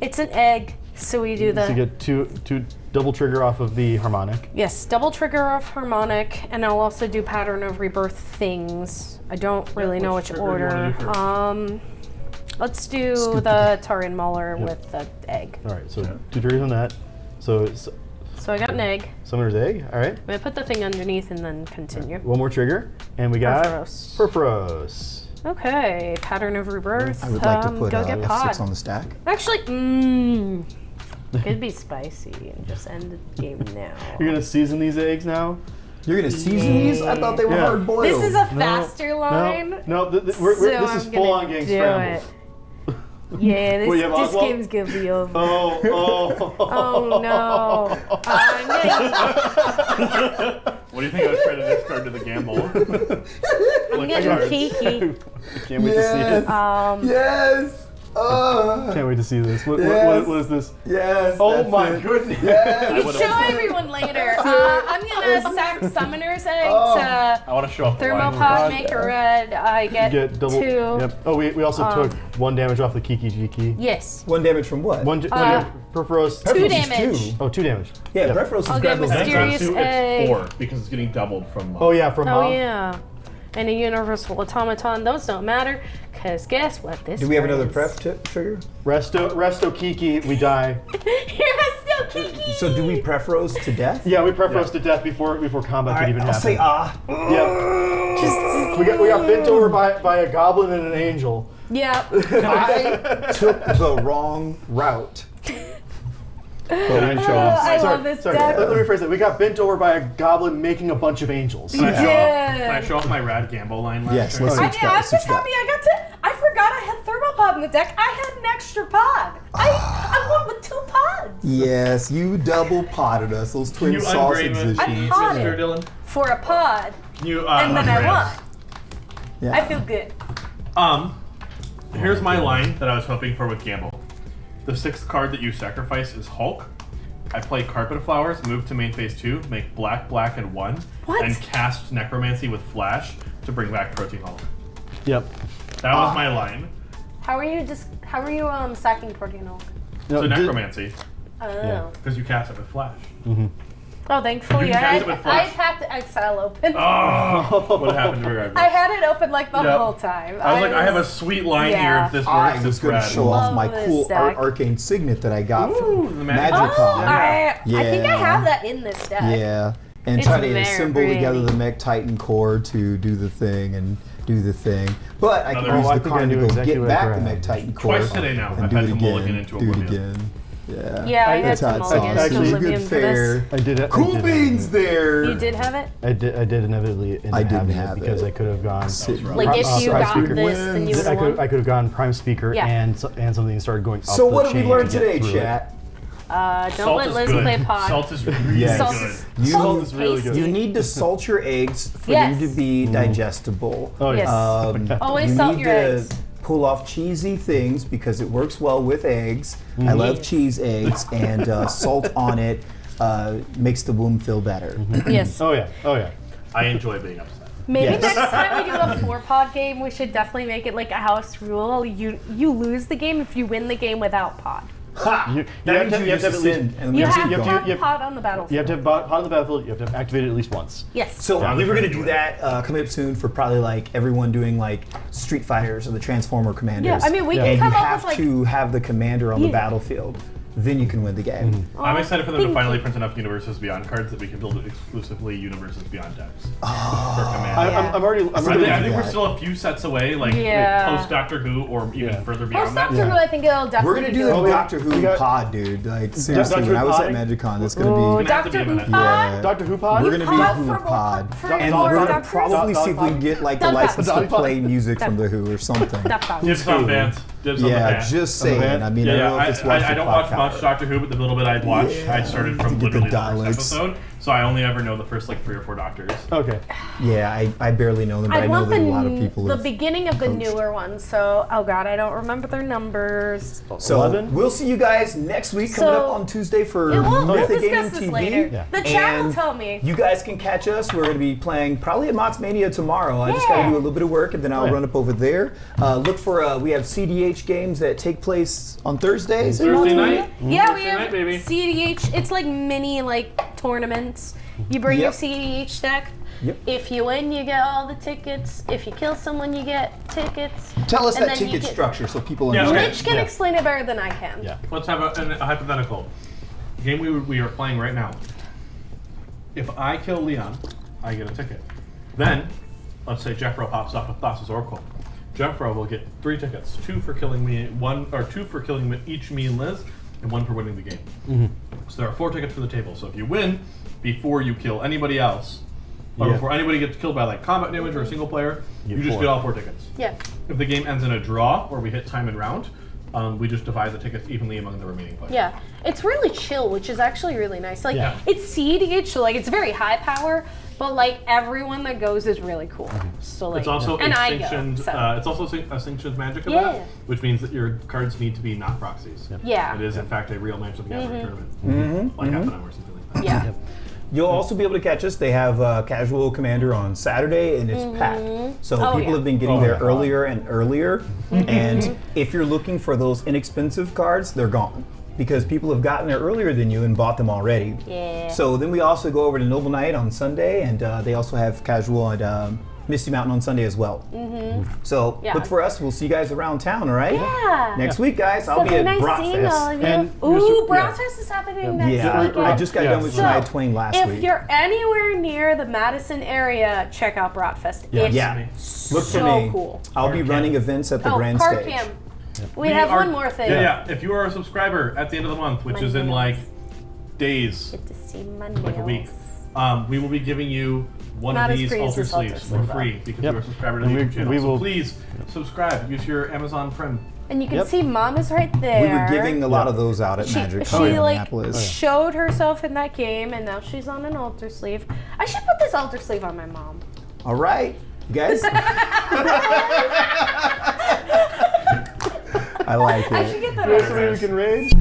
[SPEAKER 3] It's an egg, so we do
[SPEAKER 2] So you
[SPEAKER 3] the...
[SPEAKER 2] get two double trigger off of the harmonic.
[SPEAKER 3] Yes, double trigger off Harmonic, and I'll also do Pattern of Rebirth things. I don't really know
[SPEAKER 1] which
[SPEAKER 3] which
[SPEAKER 1] trigger you wanna
[SPEAKER 3] order.
[SPEAKER 1] do first?
[SPEAKER 3] Let's do
[SPEAKER 4] Scoop
[SPEAKER 3] the Taran Mauler with the egg.
[SPEAKER 2] All right, so 2 triggers on that. So it's
[SPEAKER 3] So I got an egg.
[SPEAKER 2] Summoner's Egg. All right.
[SPEAKER 3] I'm gonna put the thing underneath and then continue.
[SPEAKER 2] One more trigger, and we got
[SPEAKER 3] Purphoros.
[SPEAKER 2] Purphoros.
[SPEAKER 3] Okay, Pattern of Rebirth.
[SPEAKER 4] I would like to put
[SPEAKER 3] go get pod.
[SPEAKER 4] F6 on the stack.
[SPEAKER 3] Actually, could be spicy and just end the game now.
[SPEAKER 2] You're gonna season these eggs now?
[SPEAKER 4] You're going to season these? I thought they were
[SPEAKER 2] Yeah.
[SPEAKER 4] hard boiled.
[SPEAKER 3] This is a
[SPEAKER 2] No,
[SPEAKER 3] faster line.
[SPEAKER 2] No, this
[SPEAKER 3] so
[SPEAKER 2] is
[SPEAKER 3] I'm
[SPEAKER 2] full on
[SPEAKER 3] gonna
[SPEAKER 2] getting
[SPEAKER 3] do
[SPEAKER 2] scrambled.
[SPEAKER 3] it. Yeah, this,
[SPEAKER 2] Well, you have
[SPEAKER 3] this
[SPEAKER 2] Oswald?
[SPEAKER 3] game's gonna be over.
[SPEAKER 2] Oh.
[SPEAKER 3] Oh no! I'm gonna,
[SPEAKER 1] What do you think I was trying to discard to the gamble?
[SPEAKER 3] I'm getting Kiki.
[SPEAKER 2] Can't wait to see it.
[SPEAKER 4] Yes!
[SPEAKER 2] Can't wait to see this. What is this?
[SPEAKER 4] Yes!
[SPEAKER 2] Oh
[SPEAKER 4] that's
[SPEAKER 2] my
[SPEAKER 4] it.
[SPEAKER 2] goodness.
[SPEAKER 4] Yes!
[SPEAKER 3] Show everyone later. I'm gonna sack Summoner's Egg
[SPEAKER 1] I want to show off the line.
[SPEAKER 3] Thermopod, make a red. I
[SPEAKER 2] You
[SPEAKER 3] get,
[SPEAKER 2] get double.
[SPEAKER 3] 2.
[SPEAKER 2] Yep. Oh, we also took 1 damage off the Kiki Jiki.
[SPEAKER 3] Yes.
[SPEAKER 4] 1 damage from what?
[SPEAKER 2] One Purphoros.
[SPEAKER 3] 2
[SPEAKER 4] Purphoros is
[SPEAKER 3] damage.
[SPEAKER 2] 2 damage.
[SPEAKER 4] Yeah,
[SPEAKER 2] Yep.
[SPEAKER 4] Prephoros is
[SPEAKER 3] I'll get
[SPEAKER 4] grab those
[SPEAKER 3] Mysterious
[SPEAKER 1] And
[SPEAKER 4] eggs.
[SPEAKER 1] it's on 2,
[SPEAKER 3] egg.
[SPEAKER 1] it's 4 because it's getting doubled from.
[SPEAKER 2] Oh yeah, from
[SPEAKER 3] Oh
[SPEAKER 2] Mom.
[SPEAKER 3] yeah. And a Universal Automaton. Those don't matter, cause guess what? This.
[SPEAKER 4] Do we have another
[SPEAKER 3] is.
[SPEAKER 4] prep trigger?
[SPEAKER 2] Resto Kiki, we die.
[SPEAKER 3] You're still Kiki.
[SPEAKER 4] So do we Prephoros to death?
[SPEAKER 2] Yeah, we Purphoros to death before combat
[SPEAKER 4] All
[SPEAKER 2] could
[SPEAKER 4] right,
[SPEAKER 2] even
[SPEAKER 4] I'll
[SPEAKER 2] happen.
[SPEAKER 4] say ah.
[SPEAKER 2] Yep. We got bent over by a goblin and an angel.
[SPEAKER 3] Yeah.
[SPEAKER 4] I took the wrong route.
[SPEAKER 3] I love this deck.
[SPEAKER 2] Let me rephrase that. We got bent over by a goblin making a bunch of angels.
[SPEAKER 1] Can I show off-
[SPEAKER 3] Yeah.
[SPEAKER 1] Can I show off my rad gamble line last
[SPEAKER 4] Yes,
[SPEAKER 1] turn?
[SPEAKER 4] let's see.
[SPEAKER 3] I'm just happy I got to. I forgot I had Thermopod in the deck. I had an extra pod. I won with 2 pods
[SPEAKER 4] Yes, you double potted us. Those
[SPEAKER 1] Can
[SPEAKER 4] twin
[SPEAKER 1] you
[SPEAKER 4] sausage
[SPEAKER 1] ungrave it,
[SPEAKER 4] editions.
[SPEAKER 3] potted.
[SPEAKER 1] Mr. Dylan?
[SPEAKER 3] for a pod,
[SPEAKER 1] Can you
[SPEAKER 3] and then I
[SPEAKER 1] ungrave?
[SPEAKER 3] won.
[SPEAKER 4] Yeah.
[SPEAKER 3] I feel good.
[SPEAKER 1] Here's my line that I was hoping for with Gamble. The 6th card that you sacrifice is Hulk. I play Carpet Flowers, move to main phase 2, make black, black, and 1,
[SPEAKER 3] What?
[SPEAKER 1] and cast Necromancy with Flash to bring back Protein Hulk.
[SPEAKER 2] Yep.
[SPEAKER 1] That was my line.
[SPEAKER 3] How are you sacking Protein Hulk?
[SPEAKER 1] So Necromancy,
[SPEAKER 3] Oh.
[SPEAKER 1] because you cast it with Flash.
[SPEAKER 3] Oh, thankfully
[SPEAKER 1] You can cast
[SPEAKER 3] I
[SPEAKER 1] it with Flash.
[SPEAKER 3] have to exile open.
[SPEAKER 1] Oh, what happened to regardless?
[SPEAKER 3] I had it open like the
[SPEAKER 1] Yep.
[SPEAKER 3] whole time.
[SPEAKER 1] I was like, I have a sweet line here
[SPEAKER 3] Yeah.
[SPEAKER 1] if this
[SPEAKER 4] I
[SPEAKER 1] works.
[SPEAKER 4] was
[SPEAKER 1] It's
[SPEAKER 4] going to
[SPEAKER 1] rad.
[SPEAKER 4] show off
[SPEAKER 3] Love
[SPEAKER 4] my
[SPEAKER 3] this
[SPEAKER 4] cool
[SPEAKER 3] deck.
[SPEAKER 4] arcane signet that I got
[SPEAKER 1] Ooh,
[SPEAKER 4] from
[SPEAKER 1] the Magic.
[SPEAKER 3] Oh,
[SPEAKER 4] Magicon.
[SPEAKER 3] I think I
[SPEAKER 4] Yeah.
[SPEAKER 3] have that in this deck.
[SPEAKER 4] Yeah, and
[SPEAKER 3] It's
[SPEAKER 4] try to
[SPEAKER 3] very
[SPEAKER 4] assemble together
[SPEAKER 3] pretty.
[SPEAKER 4] the Mech Titan core to do the thing and do the thing. But I can
[SPEAKER 1] Another-
[SPEAKER 4] use
[SPEAKER 1] Oh,
[SPEAKER 2] I
[SPEAKER 4] the
[SPEAKER 2] think I
[SPEAKER 4] card to
[SPEAKER 2] knew
[SPEAKER 4] go
[SPEAKER 2] exactly
[SPEAKER 4] get
[SPEAKER 2] what
[SPEAKER 4] back
[SPEAKER 2] I
[SPEAKER 4] the
[SPEAKER 2] grabbed.
[SPEAKER 4] Mech Titan core.
[SPEAKER 1] Twice today now,
[SPEAKER 4] And
[SPEAKER 1] I've
[SPEAKER 4] do
[SPEAKER 1] had
[SPEAKER 4] it
[SPEAKER 1] to mulligan
[SPEAKER 4] again.
[SPEAKER 1] into
[SPEAKER 4] Do it
[SPEAKER 1] Oblivion.
[SPEAKER 4] again. Yeah.
[SPEAKER 3] Yeah, I had
[SPEAKER 4] That's
[SPEAKER 3] to
[SPEAKER 4] how it's
[SPEAKER 3] mulligan
[SPEAKER 4] all.
[SPEAKER 3] to
[SPEAKER 2] Actually,
[SPEAKER 3] Oblivion
[SPEAKER 4] good
[SPEAKER 3] for this.
[SPEAKER 4] fare.
[SPEAKER 2] I did it.
[SPEAKER 4] Cool beans there.
[SPEAKER 3] You did have it?
[SPEAKER 2] I did inevitably end
[SPEAKER 4] I
[SPEAKER 2] up
[SPEAKER 4] didn't
[SPEAKER 2] having
[SPEAKER 4] have
[SPEAKER 2] it because
[SPEAKER 4] it.
[SPEAKER 2] I could have gone.
[SPEAKER 3] Like if you
[SPEAKER 2] Prime
[SPEAKER 3] got
[SPEAKER 2] Speaker.
[SPEAKER 3] this, then you would
[SPEAKER 2] I
[SPEAKER 3] have won.
[SPEAKER 2] could have gone Prime Speaker
[SPEAKER 3] Yeah.
[SPEAKER 2] and something started going up
[SPEAKER 4] So
[SPEAKER 2] the
[SPEAKER 4] what did we
[SPEAKER 2] chain
[SPEAKER 4] learn
[SPEAKER 2] to get
[SPEAKER 4] today,
[SPEAKER 2] through it.
[SPEAKER 4] chat?
[SPEAKER 3] Don't
[SPEAKER 1] Salt
[SPEAKER 3] let
[SPEAKER 1] is
[SPEAKER 3] Liz
[SPEAKER 1] good.
[SPEAKER 3] play pod.
[SPEAKER 1] Salt is really
[SPEAKER 4] Yes.
[SPEAKER 3] Salt
[SPEAKER 1] good.
[SPEAKER 3] is,
[SPEAKER 4] You-
[SPEAKER 3] salt
[SPEAKER 2] is really good.
[SPEAKER 4] You need to salt your eggs for
[SPEAKER 3] Yes.
[SPEAKER 4] them to be digestible.
[SPEAKER 2] Oh
[SPEAKER 3] Yes.
[SPEAKER 2] yeah.
[SPEAKER 3] Always
[SPEAKER 4] you
[SPEAKER 3] salt
[SPEAKER 4] need
[SPEAKER 3] your
[SPEAKER 4] to
[SPEAKER 3] eggs.
[SPEAKER 4] pull off cheesy things because it works well with eggs. I love cheese eggs, and salt on it makes the womb feel better.
[SPEAKER 3] Yes.
[SPEAKER 2] Oh yeah. Oh yeah.
[SPEAKER 1] I enjoy being upset.
[SPEAKER 3] Maybe
[SPEAKER 4] Yes.
[SPEAKER 3] next time we do a 4-pod game, we should definitely make it like a house rule. You lose the game if you win the game without pod.
[SPEAKER 4] Ha!
[SPEAKER 2] You
[SPEAKER 4] That
[SPEAKER 2] have
[SPEAKER 4] means
[SPEAKER 2] to-
[SPEAKER 4] you
[SPEAKER 2] you have
[SPEAKER 4] just
[SPEAKER 2] to at least-
[SPEAKER 4] ascend and
[SPEAKER 3] You
[SPEAKER 4] just
[SPEAKER 3] have
[SPEAKER 4] keep
[SPEAKER 3] to
[SPEAKER 4] going.
[SPEAKER 3] have pod on the battlefield.
[SPEAKER 2] You have to have pot on the battlefield. You have to activate it at least once.
[SPEAKER 3] Yes.
[SPEAKER 4] So
[SPEAKER 1] Yeah,
[SPEAKER 4] we were
[SPEAKER 1] I'm
[SPEAKER 4] gonna
[SPEAKER 1] trying
[SPEAKER 4] do
[SPEAKER 1] to
[SPEAKER 4] that coming up soon for probably like everyone doing like Street Fighters or the Transformer Commanders.
[SPEAKER 3] Yeah, I mean, we can
[SPEAKER 4] and
[SPEAKER 3] come
[SPEAKER 4] you
[SPEAKER 3] up
[SPEAKER 4] have
[SPEAKER 3] with, like-
[SPEAKER 4] to have the commander on the
[SPEAKER 3] Yeah.
[SPEAKER 4] battlefield. Then you can win the game.
[SPEAKER 1] I'm excited for them to
[SPEAKER 3] thank
[SPEAKER 1] finally
[SPEAKER 3] you.
[SPEAKER 1] print enough Universes Beyond cards that we can build exclusively Universes Beyond decks. For
[SPEAKER 2] I,
[SPEAKER 1] Command.
[SPEAKER 2] I'm already. I'm
[SPEAKER 1] I
[SPEAKER 2] already.
[SPEAKER 1] think we're
[SPEAKER 4] that.
[SPEAKER 1] still a few sets away, like
[SPEAKER 3] Yeah.
[SPEAKER 1] post Doctor Who or even
[SPEAKER 2] Yeah.
[SPEAKER 1] further beyond
[SPEAKER 3] Post
[SPEAKER 1] that.
[SPEAKER 3] Doctor Who, I think it'll definitely
[SPEAKER 4] We're gonna do
[SPEAKER 3] do
[SPEAKER 4] the
[SPEAKER 3] it.
[SPEAKER 4] Doctor
[SPEAKER 2] we
[SPEAKER 4] Who
[SPEAKER 2] got-
[SPEAKER 4] pod, dude. Like seriously,
[SPEAKER 2] Doctor
[SPEAKER 4] when I
[SPEAKER 2] Who
[SPEAKER 4] was at
[SPEAKER 2] podding?
[SPEAKER 4] MagicCon, it's gonna
[SPEAKER 3] Ooh,
[SPEAKER 4] be.
[SPEAKER 3] Doctor
[SPEAKER 1] have to
[SPEAKER 3] Who
[SPEAKER 1] be in
[SPEAKER 3] pod?
[SPEAKER 4] Yeah.
[SPEAKER 2] Doctor Who pod.
[SPEAKER 4] We're gonna be
[SPEAKER 3] pod
[SPEAKER 4] Who
[SPEAKER 3] for
[SPEAKER 4] pod,
[SPEAKER 3] for
[SPEAKER 4] and
[SPEAKER 3] more
[SPEAKER 4] we're gonna
[SPEAKER 3] doctors?
[SPEAKER 4] probably see if we can get like the
[SPEAKER 3] Dog pod.
[SPEAKER 4] license to
[SPEAKER 2] Dog pod.
[SPEAKER 4] play music from the Who or something.
[SPEAKER 3] Duck pod.
[SPEAKER 1] Dibs on Vance. Dibs on the
[SPEAKER 4] Yeah,
[SPEAKER 1] Vance.
[SPEAKER 4] just
[SPEAKER 2] On the
[SPEAKER 4] saying.
[SPEAKER 2] van?
[SPEAKER 4] I mean, I
[SPEAKER 1] Yeah,
[SPEAKER 4] don't know if it's watched
[SPEAKER 1] I
[SPEAKER 4] the
[SPEAKER 1] don't watch
[SPEAKER 4] podcast.
[SPEAKER 1] much Doctor Who, but the little bit I watch, I started
[SPEAKER 4] to
[SPEAKER 1] from
[SPEAKER 4] get the
[SPEAKER 1] literally the
[SPEAKER 4] dialects.
[SPEAKER 1] first episode, so I only ever know the first like 3 or 4 Doctors.
[SPEAKER 2] Okay.
[SPEAKER 4] Yeah, I barely know them, but I,
[SPEAKER 3] I
[SPEAKER 4] know
[SPEAKER 3] want
[SPEAKER 4] that a lot of people
[SPEAKER 3] the
[SPEAKER 4] have.
[SPEAKER 3] beginning of the
[SPEAKER 4] coached.
[SPEAKER 3] newer ones, so oh god, I don't remember their numbers.
[SPEAKER 4] So
[SPEAKER 2] 11?
[SPEAKER 4] we'll see you guys next week coming
[SPEAKER 3] So-
[SPEAKER 4] up on Tuesday for
[SPEAKER 3] Yeah, we'll
[SPEAKER 4] Mythic
[SPEAKER 3] discuss
[SPEAKER 4] Gaming
[SPEAKER 3] this
[SPEAKER 4] TV.
[SPEAKER 3] later.
[SPEAKER 2] Yeah.
[SPEAKER 3] The chat will
[SPEAKER 4] And
[SPEAKER 3] tell me.
[SPEAKER 4] You guys can catch us. We're going to be playing probably at Mott's Mania tomorrow. I just got to
[SPEAKER 3] Yeah.
[SPEAKER 4] do a little bit of work and then I'll
[SPEAKER 2] yeah.
[SPEAKER 4] run up over there. Look for we have CDH games that take place on Thursdays.
[SPEAKER 1] Thursday night?
[SPEAKER 3] Yeah, we
[SPEAKER 1] Thursday
[SPEAKER 3] have
[SPEAKER 1] night, baby.
[SPEAKER 3] CDH. It's like mini like tournaments. You bring your
[SPEAKER 4] Yep.
[SPEAKER 3] CDH deck.
[SPEAKER 4] Yep.
[SPEAKER 3] If you win, you get all the tickets. If you kill someone, you get tickets.
[SPEAKER 4] Tell us
[SPEAKER 3] And
[SPEAKER 4] that
[SPEAKER 3] then you
[SPEAKER 4] ticket
[SPEAKER 3] get-
[SPEAKER 4] structure so people
[SPEAKER 1] Yeah,
[SPEAKER 4] understand.
[SPEAKER 1] okay.
[SPEAKER 3] Rich can
[SPEAKER 2] Yeah.
[SPEAKER 3] explain it better than I can.
[SPEAKER 2] Yeah.
[SPEAKER 1] Let's have a hypothetical. Game we are playing right now. If I kill Leon, I get a ticket. Then, let's say Jeffro pops off with Thassa's Oracle. Jeffro will get 3 tickets: 2 for killing me, 2 for killing each me and Liz, and 1 for winning the game. So there are 4 tickets for the table. So if you win before you kill anybody else, or
[SPEAKER 2] Yeah.
[SPEAKER 1] before anybody gets killed by like combat damage or a single player,
[SPEAKER 2] You
[SPEAKER 1] you
[SPEAKER 2] get
[SPEAKER 1] just
[SPEAKER 2] 4.
[SPEAKER 1] get all 4 tickets.
[SPEAKER 3] Yeah.
[SPEAKER 1] If the game ends in a draw, where we hit time and round, we just divide the tickets evenly among the remaining players.
[SPEAKER 3] Yeah. It's really chill, which is actually really nice. Like
[SPEAKER 2] Yeah.
[SPEAKER 3] it's CDH, so like it's very high power, but like everyone that goes is really cool. So like
[SPEAKER 1] It's also
[SPEAKER 3] and
[SPEAKER 1] a
[SPEAKER 3] I go.
[SPEAKER 1] sanctioned.
[SPEAKER 3] So.
[SPEAKER 1] It's also a sanctioned Magic
[SPEAKER 3] Yeah.
[SPEAKER 1] event, which means that your cards need to be not proxies.
[SPEAKER 3] Yeah.
[SPEAKER 1] It is in fact a real Magic the Gathering tournament, like FNM or something like that.
[SPEAKER 3] Yeah.
[SPEAKER 4] You'll also be able to catch us. They have Casual Commander on Saturday, and it's packed. So
[SPEAKER 3] Oh,
[SPEAKER 4] people
[SPEAKER 3] yeah.
[SPEAKER 4] have been getting
[SPEAKER 2] Oh,
[SPEAKER 4] there
[SPEAKER 2] yeah.
[SPEAKER 4] earlier and earlier. And if you're looking for those inexpensive cards, they're gone. Because people have gotten there earlier than you and bought them already.
[SPEAKER 3] Yeah.
[SPEAKER 4] So then we also go over to Noble Night on Sunday, and they also have Casual at Misty Mountain on Sunday as well. So
[SPEAKER 3] Yeah.
[SPEAKER 4] look for us. We'll see you guys around town, all right?
[SPEAKER 3] Yeah.
[SPEAKER 4] Next week, guys, I'll be at
[SPEAKER 3] nice seeing all
[SPEAKER 4] Bratfest.
[SPEAKER 3] of you.
[SPEAKER 2] And
[SPEAKER 3] Ooh,
[SPEAKER 2] yeah.
[SPEAKER 3] Bratfest is happening next
[SPEAKER 4] Yeah,
[SPEAKER 3] weekend.
[SPEAKER 4] I just got done with
[SPEAKER 2] So,
[SPEAKER 4] Shania Twain last
[SPEAKER 3] If
[SPEAKER 4] week.
[SPEAKER 3] you're anywhere near the Madison area, check out Bratfest. It's
[SPEAKER 4] Yeah, look for
[SPEAKER 3] so
[SPEAKER 4] me.
[SPEAKER 3] cool.
[SPEAKER 4] I'll be
[SPEAKER 1] Park
[SPEAKER 4] running
[SPEAKER 1] Cam.
[SPEAKER 4] events at the
[SPEAKER 3] Oh,
[SPEAKER 4] Grand
[SPEAKER 3] Park
[SPEAKER 4] Stage.
[SPEAKER 3] Cam. We have one more thing.
[SPEAKER 1] Yeah. If you are a subscriber at the end of the month, which
[SPEAKER 3] My
[SPEAKER 1] is in
[SPEAKER 3] nails.
[SPEAKER 1] like days,
[SPEAKER 3] Get to see my
[SPEAKER 1] like a week,
[SPEAKER 3] nails.
[SPEAKER 1] we will be giving you one
[SPEAKER 3] Not
[SPEAKER 1] of
[SPEAKER 3] as
[SPEAKER 1] these
[SPEAKER 3] free as
[SPEAKER 1] altar
[SPEAKER 3] this altar
[SPEAKER 1] sleeves for
[SPEAKER 3] sleeve,
[SPEAKER 1] free because
[SPEAKER 2] Yep.
[SPEAKER 1] you're a subscriber to the
[SPEAKER 2] And
[SPEAKER 1] YouTube channel.
[SPEAKER 2] we
[SPEAKER 1] So
[SPEAKER 2] will-
[SPEAKER 1] please subscribe. Use your Amazon Prime.
[SPEAKER 3] And you can
[SPEAKER 2] Yep.
[SPEAKER 3] see Mom is right there.
[SPEAKER 4] We were giving a lot of those out at
[SPEAKER 3] She
[SPEAKER 4] Magic
[SPEAKER 3] she
[SPEAKER 4] in
[SPEAKER 3] like
[SPEAKER 4] Minneapolis.
[SPEAKER 3] showed herself in that game, and now she's on an altar sleeve. I should put this altar sleeve on my mom.
[SPEAKER 4] All right, you guys. I like it.
[SPEAKER 3] I should get that.
[SPEAKER 2] Somebody we can raid?